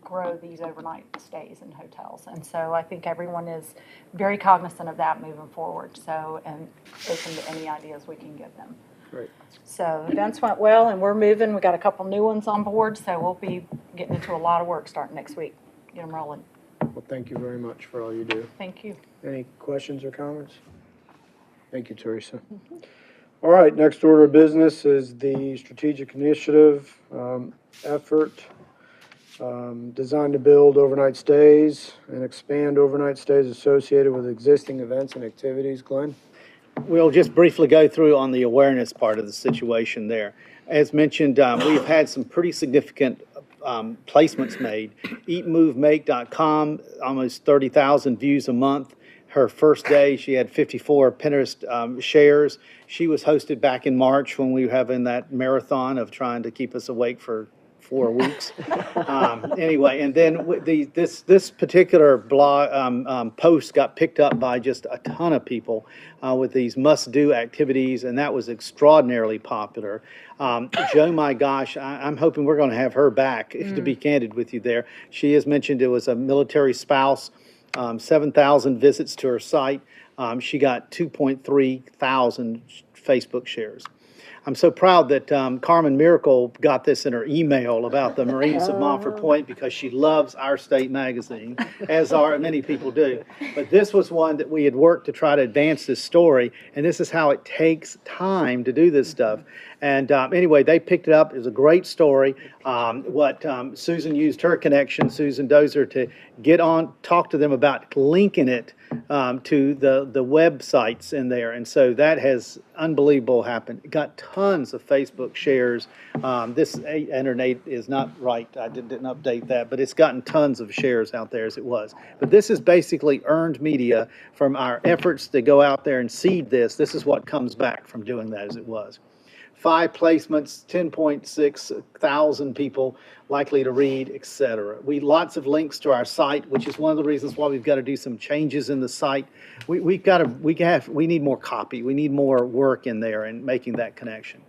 grow these overnight stays in hotels. And so I think everyone is very cognizant of that moving forward, so, and open to any ideas we can give them. great. So events went well, and we're moving. We got a couple new ones on board, so we'll be getting into a lot of work starting next week. Get them rolling. Well, thank you very much for all you do. Thank you. Any questions or comments? Thank you, Teresa. All right, next order of business is the strategic initiative effort designed to build overnight stays and expand overnight stays associated with existing events and activities. Glenn? We'll just briefly go through on the awareness part of the situation there. As mentioned, we've had some pretty significant placements made. EatMoveMake.com, almost 30,000 views a month. Her first day, she had 54 Pinterest shares. She was hosted back in March when we were having that marathon of trying to keep us awake for 4 weeks. Anyway, and then this particular blog post got picked up by just a ton of people with these must-do activities, and that was extraordinarily popular. Joe, my gosh, I'm hoping we're going to have her back, to be candid with you there. She has mentioned it was a military spouse, 7,000 visits to her site. She got 2.3 thousand Facebook shares. I'm so proud that Carmen Miracle got this in her email about the Marines of Montford Point, because she loves our state magazine, as are many people do. But this was one that we had worked to try to advance this story, and this is how it takes time to do this stuff. And anyway, they picked it up. It was a great story. Susan used her connection, Susan Dozer, to get on, talk to them about linking it to the websites in there. And so that has unbelievable happened. It got tons of Facebook shares. This internet is not right. I didn't update that, but it's gotten tons of shares out there as it was. But this is basically earned media from our efforts to go out there and seed this. This is what comes back from doing that as it was. 5 placements, 10.6 thousand people likely to read, etc. Lots of links to our site, which is one of the reasons why we've got to do some changes in the site. We need more copy. We need more work in there and making that connection.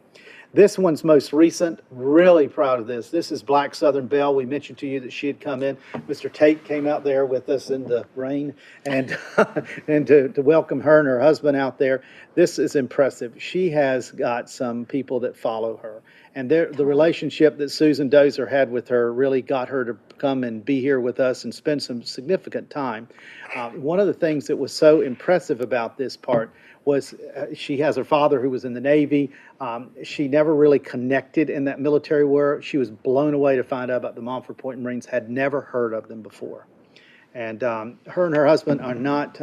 This one's most recent, really proud of this. This is Black Southern Belle. We mentioned to you that she had come in. Mr. Tate came out there with us in the rain and, and to welcome her and her husband out there. This is impressive. She has got some people that follow her. And the relationship that Susan Dozer had with her really got her to come and be here with us and spend some significant time. One of the things that was so impressive about this part was she has her father who was in the Navy. She never really connected in that military world. She was blown away to find out about the Montford Point Marines, had never heard of them before. And her and her husband are not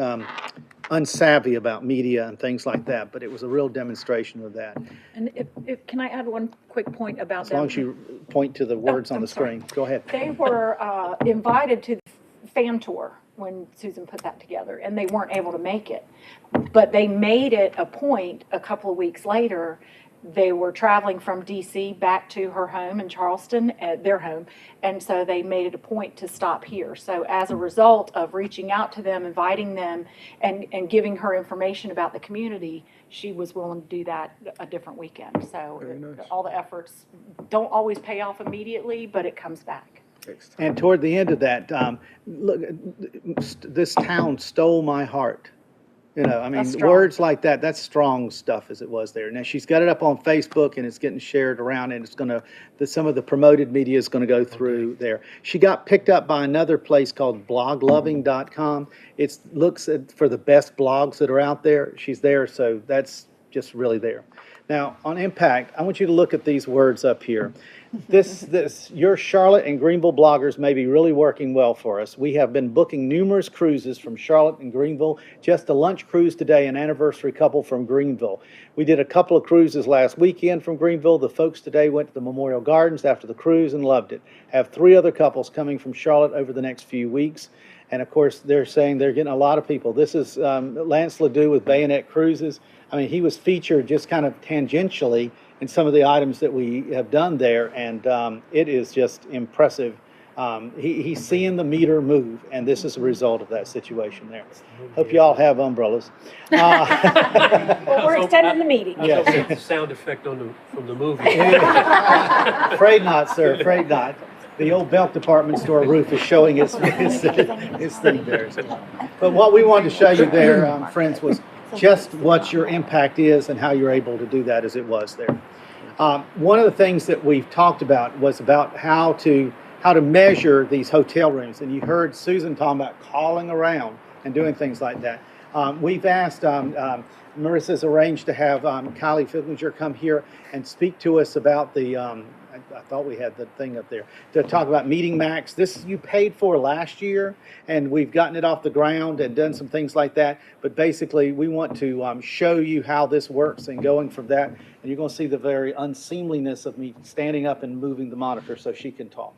unsavvy about media and things like that, but it was a real demonstration of that. And if can I add one quick point about them? As long as you point to the words on the screen. Go ahead. They were invited to the FAM tour when Susan put that together, and they weren't able to make it. But they made it a point a couple of weeks later. They were traveling from DC back to her home in Charleston, their home, and so they made it a point to stop here. So as a result of reaching out to them, inviting them, and giving her information about the community, she was willing to do that a different weekend. So nice. All the efforts don't always pay off immediately, but it comes back. And toward the end of that, look, this town stole my heart. You know, I mean, words like that, that's strong stuff as it was there. Now, she's got it up on Facebook, and it's getting shared around, and it's going to, some of the promoted media is going to go through there. She got picked up by another place called blogloving.com. It looks for the best blogs that are out there. She's there, so that's just really there. Now, on impact, I want you to look at these words up here. Your Charlotte and Greenville bloggers may be really working well for us. We have been booking numerous cruises from Charlotte and Greenville. Just a lunch cruise today, an anniversary couple from Greenville. We did a couple of cruises last weekend from Greenville. The folks today went to the Memorial Gardens after the cruise and loved it. Have 3 other couples coming from Charlotte over the next few weeks. And of course, they're saying they're getting a lot of people. This is Lance Ledoux with Bayonet Cruises. I mean, he was featured just kind of tangentially in some of the items that we have done there, and it is just impressive. He's seeing the meter move, and this is a result of that situation there. Hope you all have umbrellas. Well, we're extending the meeting. I was hoping it's a sound effect from the movie. Afraid not, sir, afraid not. The old Belk department store roof is showing its thing there. But what we wanted to show you there, friends, was just what your impact is and how you're able to do that as it was there. One of the things that we've talked about was about how to measure these hotel rooms. And you heard Susan talking about calling around and doing things like that. We've asked, Marissa's arranged to have Kylie Fiddlinger come here and speak to us about the, I thought we had the thing up there, to talk about Meeting Max. This you paid for last year, and we've gotten it off the ground and done some things like that. But basically, we want to show you how this works and going from that. And you're going to see the very unseemliness of me standing up and moving the monitor so she can talk.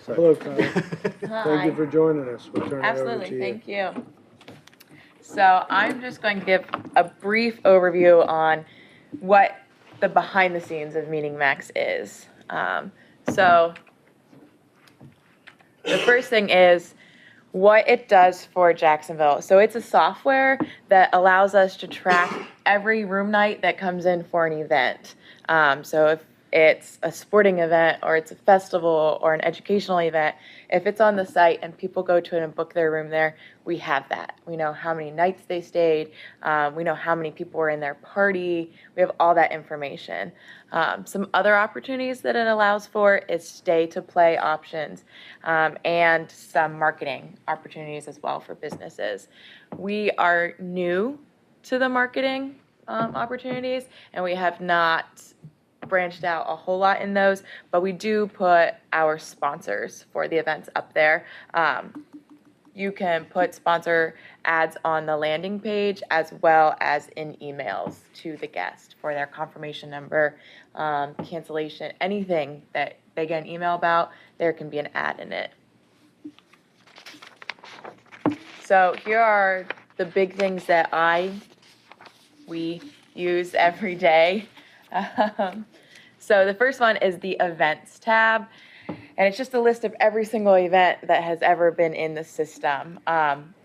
So. Hello, Kyle. Thank you for joining us. We'll turn it over to Absolutely, you. thank you. So I'm just going to give a brief overview on what the behind the scenes of Meeting Max is. So the first thing is what it does for Jacksonville. So it's a software that allows us to track every room night that comes in for an event. So if it's a sporting event or it's a festival or an educational event, if it's on the site and people go to it and book their room there, we have that. We know how many nights they stayed. We know how many people were in their party. We have all that information. Some other opportunities that it allows for is stay to play options and some marketing opportunities as well for businesses. We are new to the marketing opportunities, and we have not branched out a whole lot in those, but we do put our sponsors for the events up there. You can put sponsor ads on the landing page as well as in emails to the guest for their confirmation number, cancellation, anything that they get an email about, there can be an ad in it. So here are the big things that we use every day. So the first one is the events tab, and it's just a list of every single event that has ever been in the system,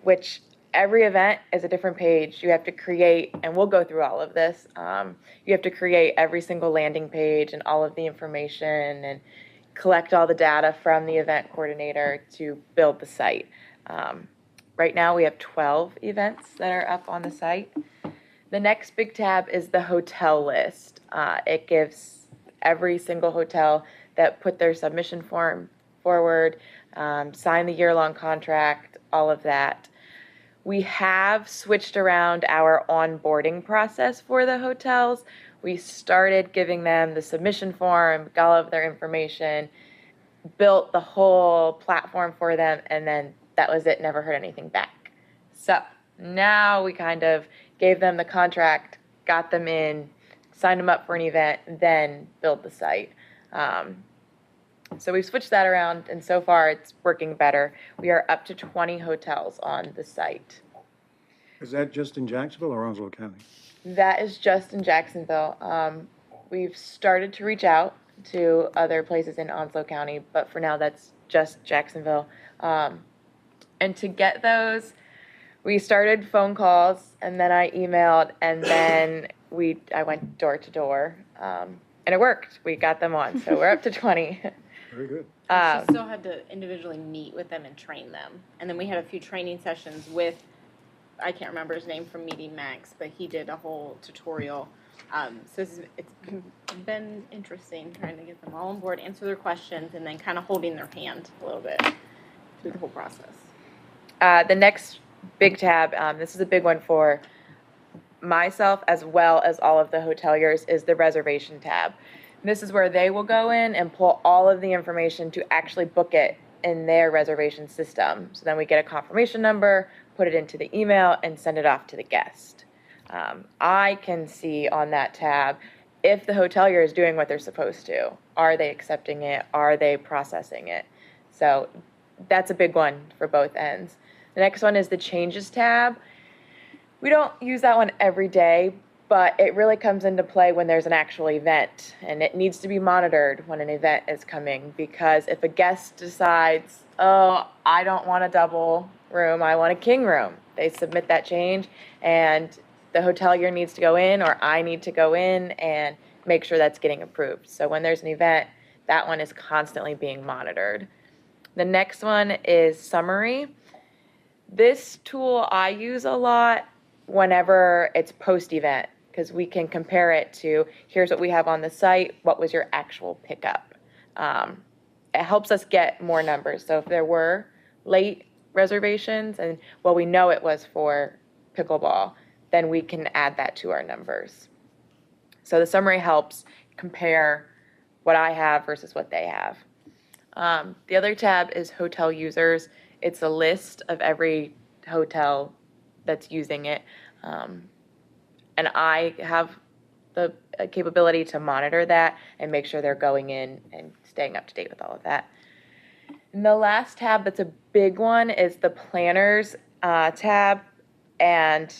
which every event is a different page. You have to create, and we'll go through all of this, you have to create every single landing page and all of the information and collect all the data from the event coordinator to build the site. Right now we have 12 events that are up on the site. The next big tab is the hotel list. It gives every single hotel that put their submission form forward, sign the year-long contract, all of that. We have switched around our onboarding process for the hotels. We started giving them the submission form, got all of their information, built the whole platform for them, and then that was it, never heard anything back. So now we kind of gave them the contract, got them in, signed them up for an event, then build the site. So we've switched that around, and so far it's working better. We are up to 20 hotels on the site. Is that just in Jacksonville or Onslow County? That is just in Jacksonville. We've started to reach out to other places in Onslow County, but for now that's just Jacksonville. And to get those, we started phone calls, and then I emailed, and then I went door to door, and it worked. We got them on, so we're up to 20. Very good. She still had to individually meet with them and train them. And then we had a few training sessions with, I can't remember his name from Meeting Max, but he did a whole tutorial. So it's been interesting trying to get them all on board, answer their questions, and then kind of holding their hand a little bit through the whole process. The next big tab, this is a big one for myself as well as all of the hoteliers, is the reservation tab. This is where they will go in and pull all of the information to actually book it in their reservation system. So then we get a confirmation number, put it into the email, and send it off to the guest. I can see on that tab if the hotelier is doing what they're supposed to. Are they accepting it? Are they processing it? So that's a big one for both ends. The next one is the changes tab. We don't use that one every day, but it really comes into play when there's an actual event, and it needs to be monitored when an event is coming, because if a guest decides, oh, I don't want a double room, I want a king room, they submit that change, and the hotelier needs to go in, or I need to go in and make sure that's getting approved. So when there's an event, that one is constantly being monitored. The next one is summary. This tool I use a lot whenever it's post-event, because we can compare it to, here's what we have on the site, what was your actual pickup? It helps us get more numbers. So if there were late reservations, and well, we know it was for pickleball, then we can add that to our numbers. So the summary helps compare what I have versus what they have. The other tab is hotel users. It's a list of every hotel that's using it. And I have the capability to monitor that and make sure they're going in and staying up to date with all of that. And the last tab that's a big one is the planners tab, and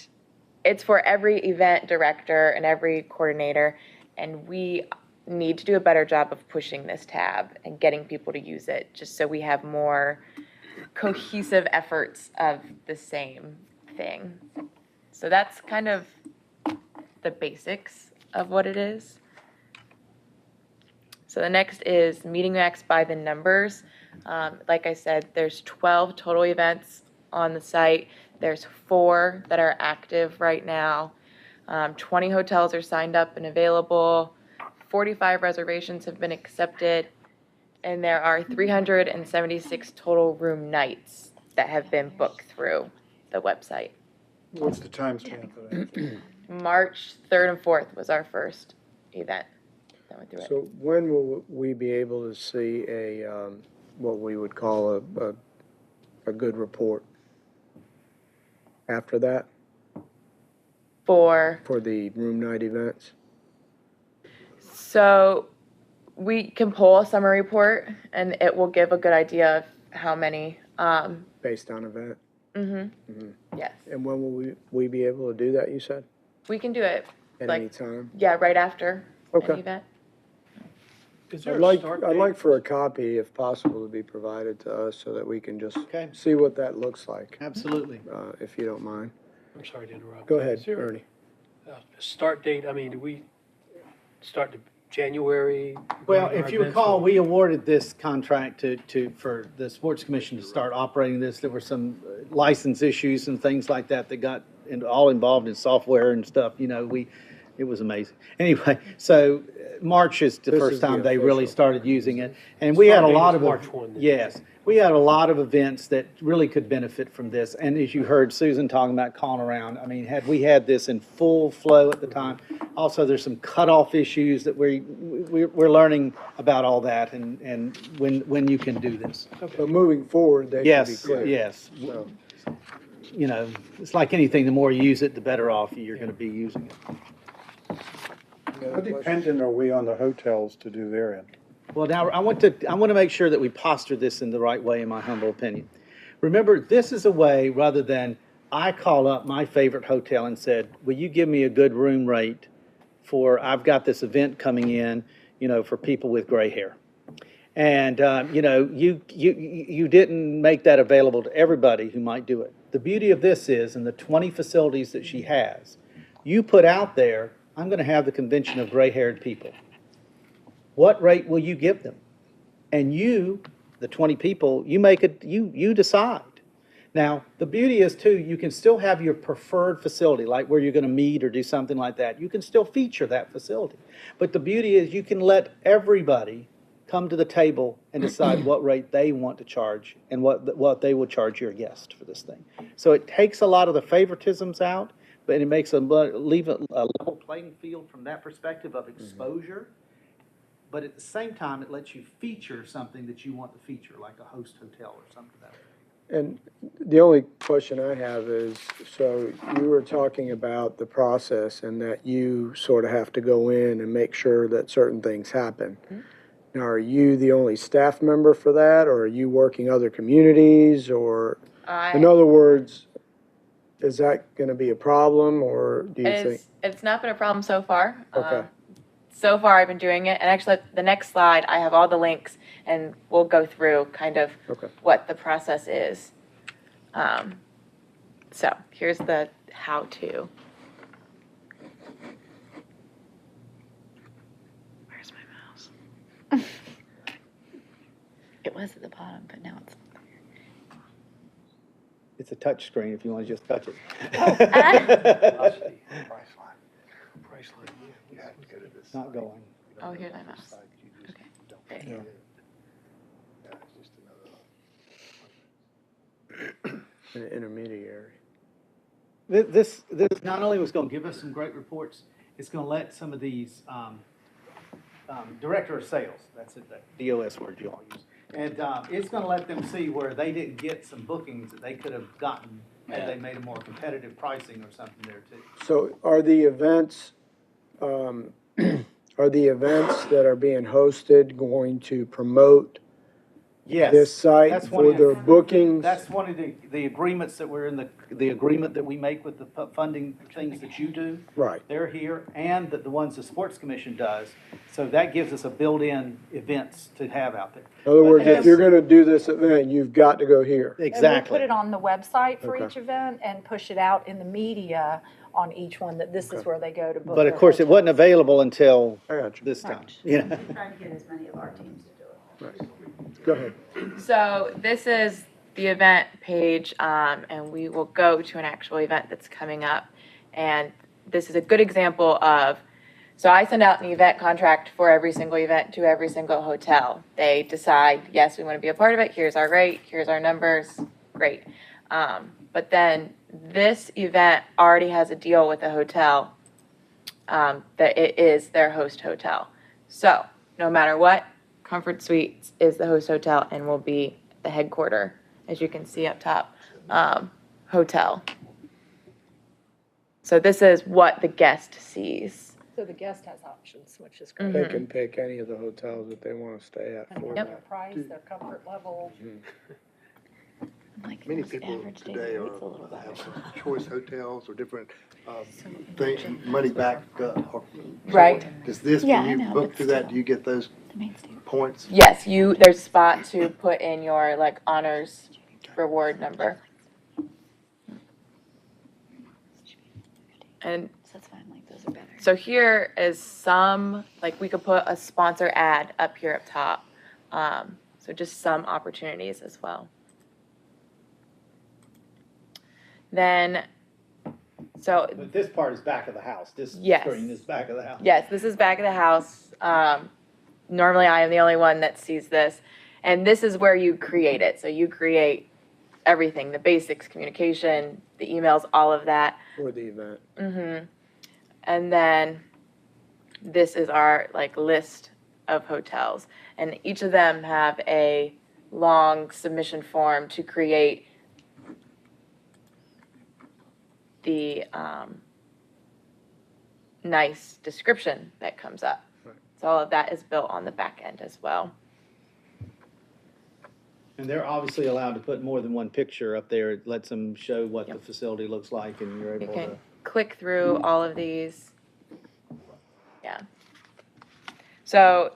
it's for every event director and every coordinator, and we need to do a better job of pushing this tab and getting people to use it, just so we have more cohesive efforts of the same thing. So that's kind of the basics of what it is. So the next is meeting max by the numbers. Like I said, there's 12 total events on the site. There's 4 that are active right now. 20 hotels are signed up and available. 45 reservations have been accepted. And there are 376 total room nights that have been booked through the website. What's the time span for that? March 3rd and 4th was our first event that went through it. So when will we be able to see a, what we would call a good report? After that, For the room night events? So we can pull a summary report, and it will give a good idea of how many. Based on event? Yes, And when will we be able to do that, you said? we can do it. At Like, any time? yeah, right after Okay. an event. Is there I'd a like, start I'd date? like for a copy, if possible, to be provided to us so that we can just Okay. see what that looks like, Absolutely. if you don't mind. I'm sorry to interrupt. Go ahead, Is there Ernie. a start date? I mean, do we start to January? Well, running our if you events, recall, or- we awarded this contract for the Sports Commission to start operating this. There were some license issues and things like that that got all involved in software and stuff, it was amazing. Anyway, so March is the This first is the time they really official. started using it. And we had a Start date lot is of. March 1 then. Yes, we had a lot of events that really could benefit from this. And as you heard Susan talking about calling around, I mean, had we had this in full flow at the time, also there's some cutoff issues that we're learning about all that and when you can do this. But moving forward, they should be Yes, clear. yes. So, It's like anything, the more you use it, the better off you're going to be using it. any other How questions? dependent are we on the hotels to do their end? Well, now, I want to make sure that we posture this in the right way, in my humble opinion. Remember, this is a way, rather than I call up my favorite hotel and said, will you give me a good room rate I've got this event coming in, for people with gray hair. And, you didn't make that available to everybody who might do it. The beauty of this is, in the 20 facilities that she has, you put out there, I'm going to have the convention of gray-haired people. What rate will you give them? And you, the 20 people, you decide. Now, the beauty is, too, you can still have your preferred facility, like where you're going to meet or do something like that. You can still feature that facility. But the beauty is you can let everybody come to the table and decide what rate they want to charge and what they will charge your guest for this thing. So it takes a lot of the favoritisms out, but it makes leave a level playing field from that perspective of exposure. But at the same time, it lets you feature something that you want to feature, like a host hotel or something like that. And the only question I have is, so you were talking about the process and that you sort of have to go in and make sure that certain things happen. Now, are you the only staff member for that, or are you working other communities, or, in other words, is that gonna be a problem, or do you think? It's not been a problem so far. Okay. So far, I've been doing it, and actually, the next slide, I have all the links, and we'll go through kind of Okay. what the process is. So here's the how-to. Where's my mouse? It was at the bottom, but now it's. It's a touch screen if you want to just touch it. It's not going. Oh, here's my mouse. Okay. There you go. An intermediary. This not only was going to give us some great reports, it's going to let some of these, director of sales, that's it, that DOS word you all use. And, it's going to let them see where they didn't get some bookings that they could have gotten had they made a more competitive pricing or something there too. So are the events, are the events that are being hosted going to promote Yes. this site That's one for of their the- bookings? That's one of the agreements that we're in, the agreement that we make with the funding things that you do. Right. They're here, and that the ones the Sports Commission does. So that gives us a built-in events to have out there. In other words, But if you're gonna do this event, you've got to go here. And we'll Exactly. put it on the website for Okay. each event and push it out in the media on each one, that this is where they go to book. But of their course, it hotel. wasn't available until I got you. this time, you know? Trying to get as many of our teams to do it. Go ahead. So this is the event page, and we will go to an actual event that's coming up. And this is a good example of, so I send out an event contract for every single event to every single hotel. They decide, yes, we want to be a part of it, here's our rate, here's our numbers, great. But then this event already has a deal with a hotel, that it is their host hotel. So no matter what, Comfort Suites is the host hotel and will be the headquarter, as you can see up top, hotel. So this is what the guest sees. So the guest has options, which is great. They can pick any of the hotels that they wanna stay at for Their that. price, their comfort level. Like, Many most people average daily today rate's a little better. have choice hotels or different things, money back. Right. Does this, Yeah, when I you know, book but through that, still. do you get those The main state. points? Yes, there's a spot to put in your like honors reward number. And So that's fine, like, those are better. so here is some, like we could put a sponsor ad up here up top. So just some opportunities as well. Then, so But this part is back of the house. This Yes. screen is back of the house. yes, this is back of the house. Normally I am the only one that sees this. And this is where you create it. So you create everything, the basics, communication, the emails, all of that. For the event. Mm-hmm. And then this is our like list of hotels. And each of them have a long submission form to create the nice description that comes up. Right. So all of that is built on the back end as well. And they're obviously allowed to put more than one picture up there. It lets them show what the Yep. facility looks like, and you're You able can to. click through all of these. Yeah. So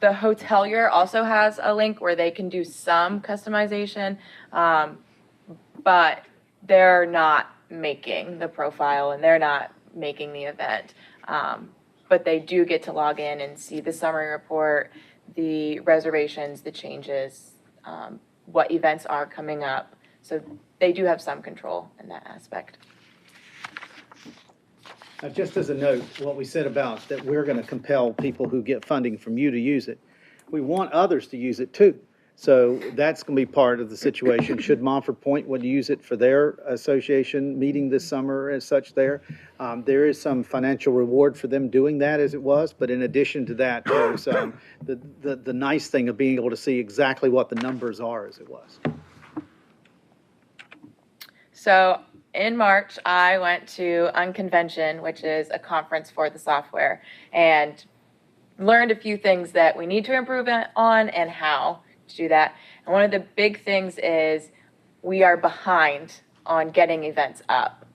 the hotelier also has a link where they can do some customization, but they're not making the profile and they're not making the event. But they do get to log in and see the summary report, the reservations, the changes, what events are coming up. So they do have some control in that aspect. Now, just as a note, what we said about that we're going to compel people who get funding from you to use it, we want others to use it too. So that's going to be part of the situation. Should Montford Point want to use it for their association meeting this summer as such there is some financial reward for them doing that as it was. But in addition to that, there's the nice thing of being able to see exactly what the numbers are as it was. So in March, I went to Unconvention, which is a conference for the software. And learned a few things that we need to improve on and how to do that. And one of the big things is we are behind on getting events up.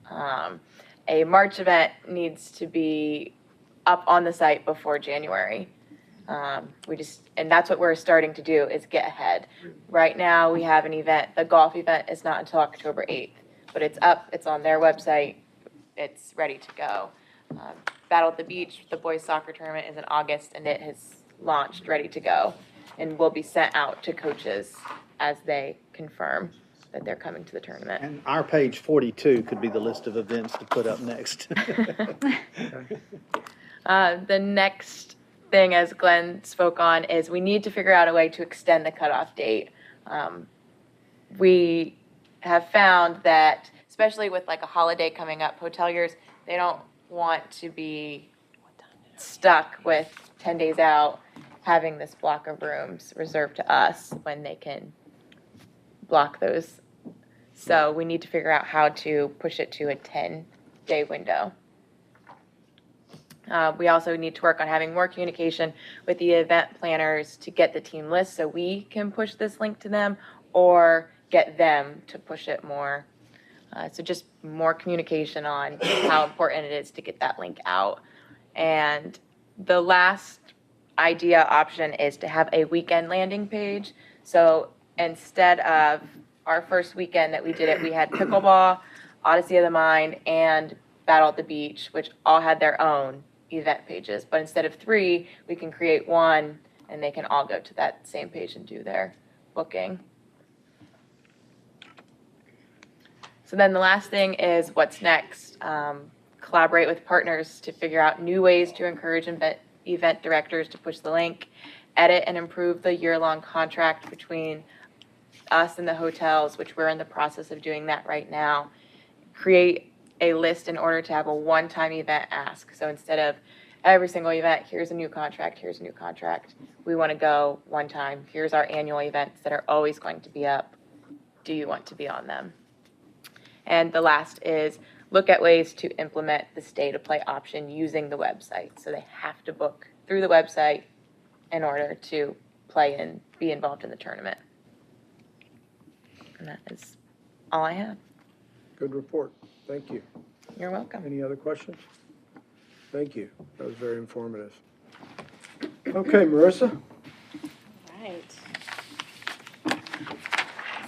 A March event needs to be up on the site before January. And that's what we're starting to do is get ahead. Right now we have an event, the golf event is not until October 8th, but it's up, it's on their website, it's ready to go. Battle at the Beach, the boys soccer tournament is in August and it has launched, ready to go, and will be sent out to coaches as they confirm that they're coming to the tournament. And our page 42 could be the list of events to put up next. The next thing, as Glenn spoke on, is we need to figure out a way to extend the cutoff date. We have found that, especially with like a holiday coming up, hoteliers, they don't want to be stuck with 10 days out having this block of rooms reserved to us when they can block those. So we need to figure out how to push it to a 10-day window. We also need to work on having more communication with the event planners to get the team list so we can push this link to them or get them to push it more. So just more communication on how important it is to get that link out. And the last idea option is to have a weekend landing page. So instead of our first weekend that we did it, we had pickleball, Odyssey of the Mind, and Battle at the Beach, which all had their own event pages. But instead of 3, we can create 1, and they can all go to that same page and do their booking. So then the last thing is what's next. Collaborate with partners to figure out new ways to encourage event directors to push the link, edit and improve the year-long contract between us and the hotels, which we're in the process of doing that right now. Create a list in order to have a one-time event ask. So instead of every single event, here's a new contract, here's a new contract, we want to go one time. Here's our annual events that are always going to be up. Do you want to be on them? And the last is look at ways to implement the stay to play option using the website. So they have to book through the website in order to play and be involved in the tournament. And that is all I have. Good report. Thank you. You're welcome. Any other questions? Thank you. That was very informative. Okay, Marissa? Right.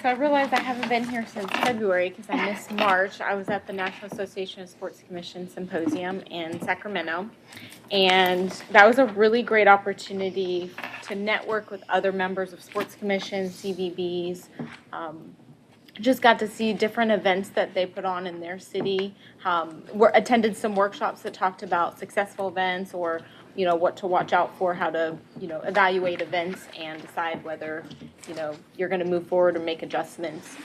So I realized I haven't been here since February because I missed March. I was at the National Association of Sports Commission Symposium in Sacramento. And that was a really great opportunity to network with other members of sports commissions, CVBs. Just got to see different events that they put on in their city. Attended some workshops that talked about successful events or, you know, what to watch out for, how to, you know, evaluate events and decide whether, you know, you're going to move forward or make adjustments.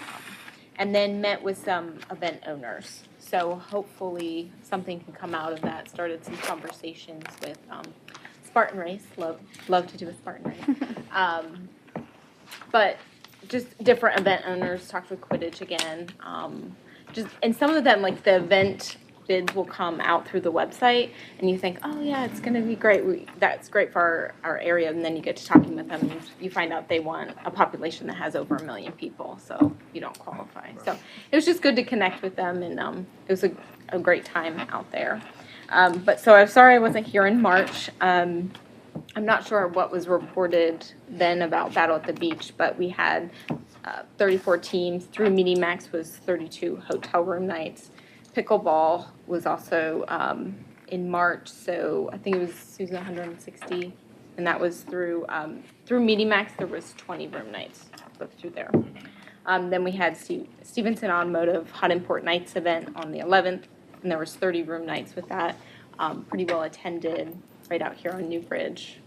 And then met with some event owners. So hopefully something can come out of that. Started some conversations with Spartan Race. Love to do a Spartan Race. But just different event owners, talked with Quidditch again. And some of them, like the event bids will come out through the website and you think, oh yeah, it's going to be great. That's great for our area. And then you get to talking with them and you find out they want a population that has over 1 million people. So you don't qualify. So it was just good to connect with them and it was a great time out there. So I'm sorry I wasn't here in March. I'm not sure what was reported then about Battle at the Beach, but we had 34 teams. Through Media Max was 32 hotel room nights. Pickleball was also in March, so I think it was 160, and that was through Media Max. There was 20 room nights booked through there. Then we had Stevenson Automotive Hot Import Nights event on the 11th, and there was 30 room nights with that. Pretty well attended right out here on New Bridge.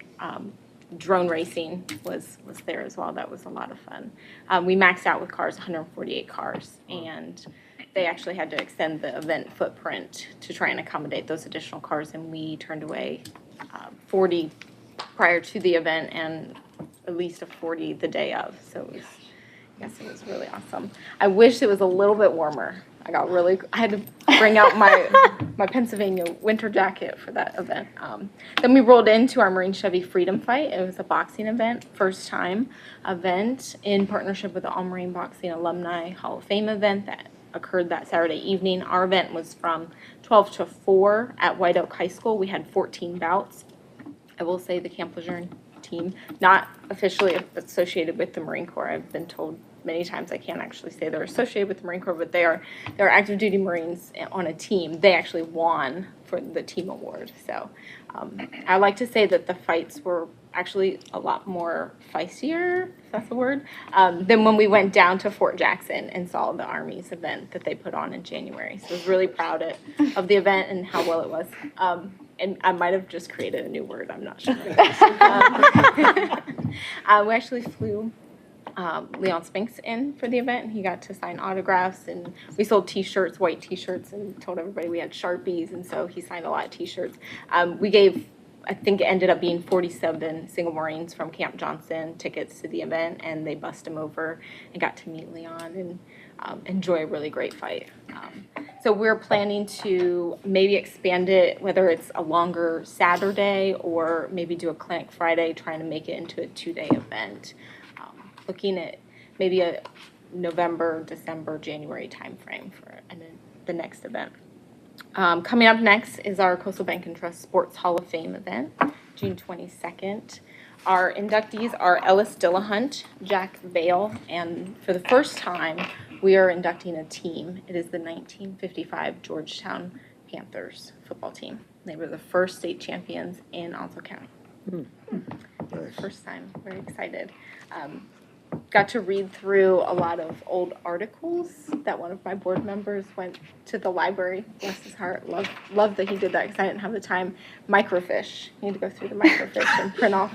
Drone racing was there as well. That was a lot of fun. We maxed out with cars, 148 cars, and they actually had to extend the event footprint to try and accommodate those additional cars, and we turned away 40 prior to the event and at least a 40 the day of. So it Yes, it was really awesome. I wish it was a little bit warmer. I had to bring out my Pennsylvania winter jacket for that event. Then we rolled into our Marine Chevy Freedom Fight. It was a boxing event, first time event in partnership with the All Marine Boxing Alumni Hall of Fame event that occurred that Saturday evening. Our event was from 12 to 4 at White Oak High School. We had 14 bouts. I will say the Camp Lejeune team, not officially associated with the Marine Corps. I've been told many times I can't actually say they're associated with the Marine Corps, but they're active duty Marines on a team. They actually won for the team award. So I like to say that the fights were actually a lot more feistier, if that's the word, than when we went down to Fort Jackson and saw the Army's event that they put on in January. So I was really proud of the event and how well it was. And I might have just created a new word, I'm not sure. We actually flew Leon Spinks in for the event, and he got to sign autographs, and we sold t-shirts, white t-shirts, and told everybody we had Sharpies, and so he signed a lot of t-shirts. We gave, I think it ended up being 47 single Marines from Camp Johnson tickets to the event, and they bussed him over and got to meet Leon and enjoy a really great fight. So we're planning to maybe expand it, whether it's a longer Saturday or maybe do a clinic Friday, trying to make it into a 2-day event. Looking at maybe a November, December, January timeframe for the next event. Coming up next is our Coastal Bank and Trust Sports Hall of Fame event, June 22nd. Our inductees are Ellis Dillahunt, Jack Vale, and for the first time, we are inducting a team. It is the 1955 Georgetown Panthers football team. They were the first state champions in Onslow County. First time, very excited. Got to read through a lot of old articles that one of my board members went to the library. Bless his heart. Love that he did that because I didn't have the time. Microfiche. You need to go through the microfiche and print off.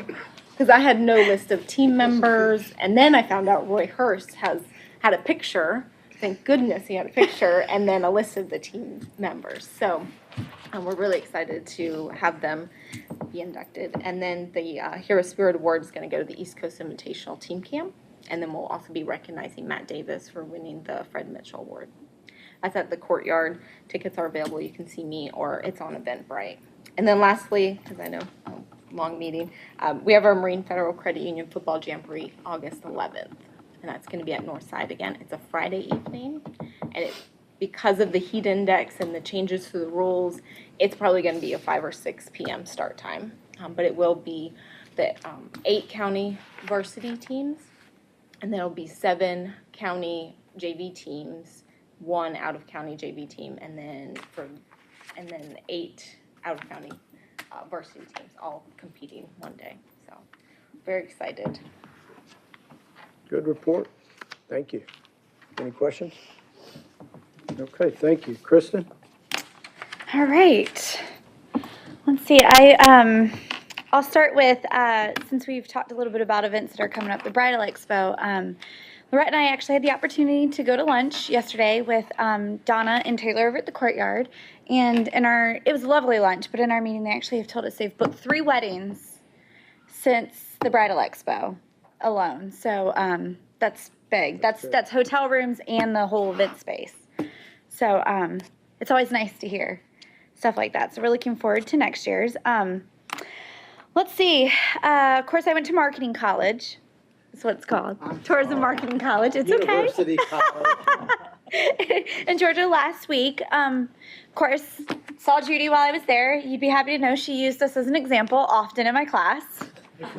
Because I had no list of team members. And then I found out Roy Hurst had a picture. Thank goodness he had a picture. And then a list of the team members. So we're really excited to have them be inducted. And then the Hero Spirit Award is going to go to the East Coast Invitational Team Camp. And then we'll also be recognizing Matt Davis for winning the Fred Mitchell Award. That's at the Courtyard. Tickets are available. You can see me, or it's on Eventbrite. And then lastly, because I know long meeting, we have our Marine Federal Credit Union Football Jamboree August 11th. And that's going to be at Northside again. It's a Friday evening. And because of the heat index and the changes to the rules, it's probably going to be a 5 or 6 p.m. start time. But it will be the 8 county varsity teams. And then it'll be 7 county JV teams, 1 out-of-county JV team, and then 8 out-of-county varsity teams, all competing one day. So, very excited. Good report. Thank you. Any questions? Okay, thank you. Kristen? All right. Let's see. I'll start with, since we've talked a little bit about events that are coming up, the Bridal Expo. Lorette and I actually had the opportunity to go to lunch yesterday with Donna and Taylor over at the Courtyard. And it was a lovely lunch, but in our meeting they actually have told us they've booked 3 weddings since the Bridal Expo alone. So that's big. That's hotel rooms and the whole event space. So it's always nice to hear stuff like that. So we're looking forward to next year's. Let's see. Of course, I went to marketing college. That's what it's called. Tourism Marketing College. It's University College. okay. In Georgia last week. Of course, saw Judy while I was there. You'd be happy to know she used us as an example often in my class.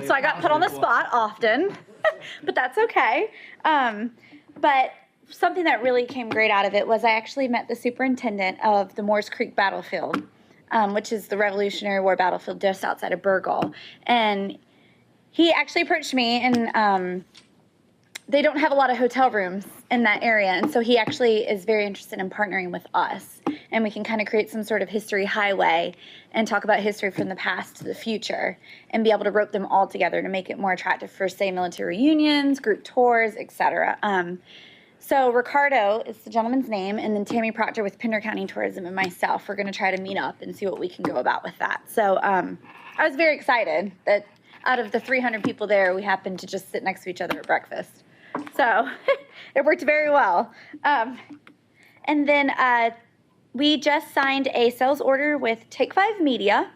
So I got put on the spot often, but that's okay. But something that really came great out of it was I actually met the superintendent of the Moores Creek Battlefield, which is the Revolutionary War battlefield just outside of Burgal. And he actually approached me, and they don't have a lot of hotel rooms in that area. And so he actually is very interested in partnering with us. And we can kind of create some sort of history highway and talk about history from the past to the future and be able to rope them all together to make it more attractive for, say, military reunions, group tours, etc. So Ricardo is the gentleman's name, and then Tammy Proctor with Pender County Tourism and myself. We're going to try to meet up and see what we can go about with that. So I was very excited that out of the 300 people there, we happened to just sit next to each other at breakfast. So it worked very well. And then we just signed a sales order with Take 5 Media,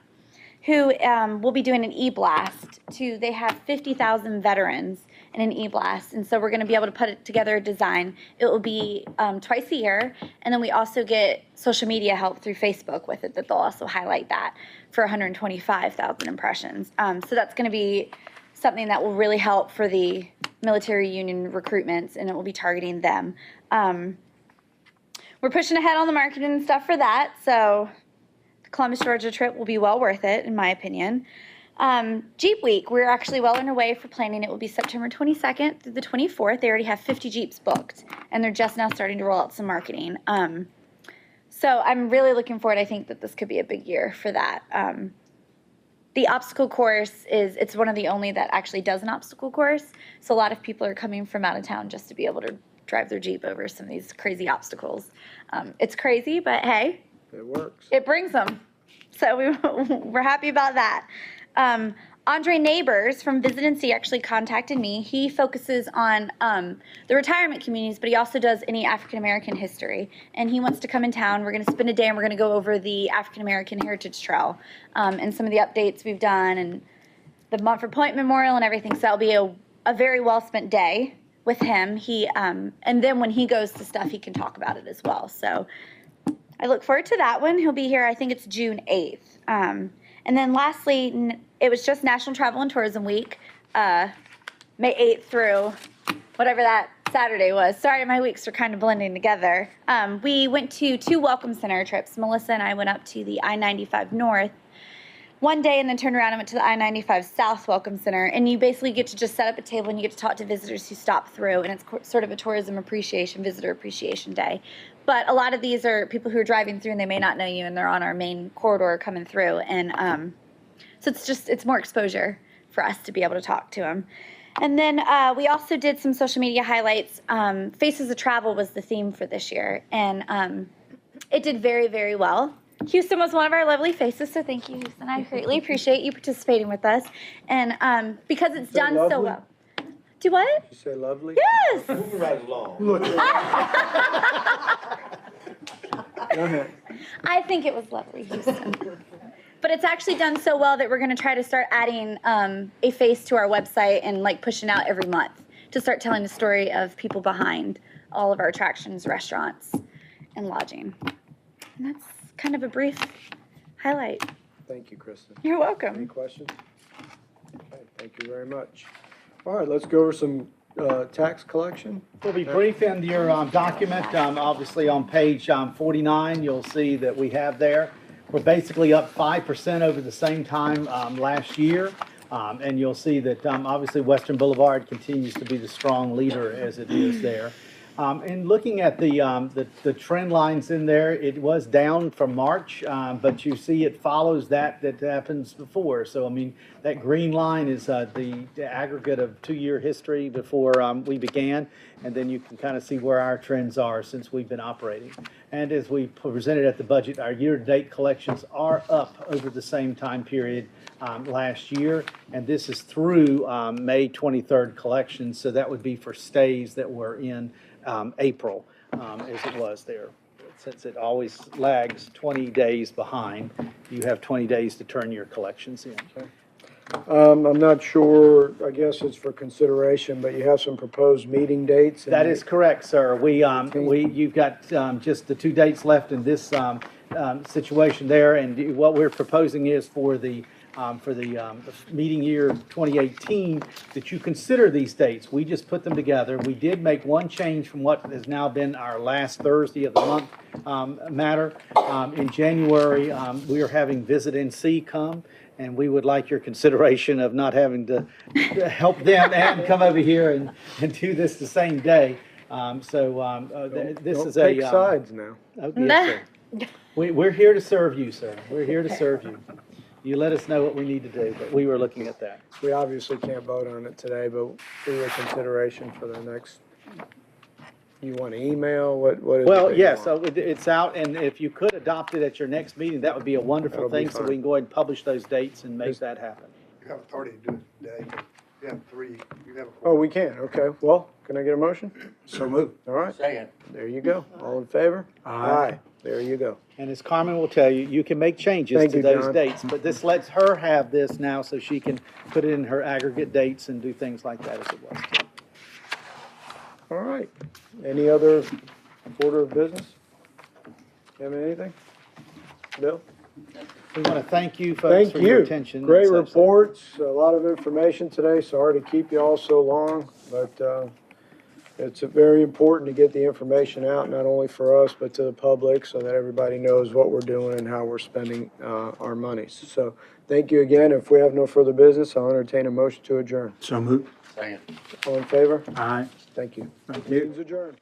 who will be doing an e-blast they have 50,000 veterans in an e-blast. And so we're going to be able to put it together a design. It will be twice a year. And then we also get social media help through Facebook with it, that they'll also highlight that for 125,000 impressions. So that's going to be something that will really help for the military union recruitments, and it will be targeting them. We're pushing ahead on the marketing and stuff for that. So the Columbus, Georgia trip will be well worth it, in my opinion. Jeep Week, we're actually well on our way for planning. It will be September 22nd through the 24th. They already have 50 Jeeps booked, and they're just now starting to roll out some marketing. So I'm really looking forward. I think that this could be a big year for that. The obstacle course it's one of the only that actually does an obstacle course. So a lot of people are coming from out of town just to be able to drive their Jeep over some of these crazy obstacles. It's crazy, but hey. It works. It brings them. So we're happy about that. Andre Neighbors from Visit and See actually contacted me. He focuses on the retirement communities, but he also does any African-American history. And he wants to come in town. We're going to spend a day and we're going to go over the African-American Heritage Trail and some of the updates we've done and the Montford Point Memorial and everything. So that'll be a very well-spent day with him. And then when he goes to stuff, he can talk about it as well. So I look forward to that one. He'll be here, I think it's June 8th. And then lastly, it was just National Travel and Tourism Week, May 8th through whatever that Saturday was. Sorry, my weeks are kind of blending together. We went to 2 Welcome Center trips. Melissa and I went up to the I-95 North one day and then turned around and went to the I-95 South Welcome Center. And you basically get to just set up a table and you get to talk to visitors who stop through. And it's sort of a tourism appreciation, visitor appreciation day. But a lot of these are people who are driving through and they may not know you and they're on our main corridor coming through. And so it's more exposure for us to be able to talk to them. And then we also did some social media highlights. Faces of Travel was the theme for this year. And it did very, very well. Houston was one of our lovely faces, so thank you, Houston. I greatly appreciate you participating with us. And because it's done so well. Do what? You say lovely? Yes! Moving right along. Look. Go ahead. I think it was lovely, Houston. But it's actually done so well that we're going to try to start adding a face to our website and like pushing out every month to start telling the story of people behind all of our attractions, restaurants, and lodging. And that's kind of a brief highlight. Thank you, Kristen. You're welcome. Any questions? Okay, thank you very much. All right, let's go over some tax collection. We'll be brief in your document. Obviously, on page 49, you'll see that we have there. We're basically up 5% over the same time last year. And you'll see that obviously Western Boulevard continues to be the strong leader as it is there. And looking at the trend lines in there, it was down from March, but you see it follows that happens before. So, I mean, that green line is the aggregate of 2-year history before we began, and then you can kind of see where our trends are since we've been operating. And as we presented at the budget, our year-to-date collections are up over the same time period last year, and this is through May 23rd collections, so that would be for stays that were in April, as it was there. Since it always lags 20 days behind, you have 20 days to turn your collections in. I'm not sure, I guess it's for consideration, but you have some proposed meeting dates. That is correct, sir. You've got just the 2 dates left in this situation there, and what we're proposing is for the meeting year 2018, that you consider these dates. We just put them together. We did make one change from what has now been our last Thursday of the month matter. In January, we are having Visit and See come, and we would like your consideration of not having to help them and come over here and do this the same day. This is a... Take sides now. Oh, yes, sir. We're here to serve you, sir. We're here to serve you. You let us know what we need to do, but we were looking at that. We obviously can't vote on it today, but for your consideration for the next, you want an email? What is it? Well, yes, so it's out, and if you could adopt it at your next meeting, that would be a wonderful That'll be thing, so fine. we can go ahead and publish those dates and make that happen. You have authority to do it today, but you have 3 you have a. Oh, we can, okay. Well, can I get a motion? So moved. All right, Second. there you go. All in favor? Aye. There you go. And as Carmen will tell you, you can make changes Thank to you, those John. dates, but this lets her have this now so she can put it in her aggregate dates and do things like that as it was. All right. Any other order of business? Have anything? Bill? We want to thank you folks Thank for your you. attention. Great and such. reports, a lot of information today. Sorry to keep you all so long, but it's very important to get the information out, not only for us, but to the public, so that everybody knows what we're doing and how we're spending our monies. So thank you again. If we have no further business, I'll entertain a motion to adjourn. So moved. Second. All in favor? Aye. Thank you. Thank you. Meeting's adjourned.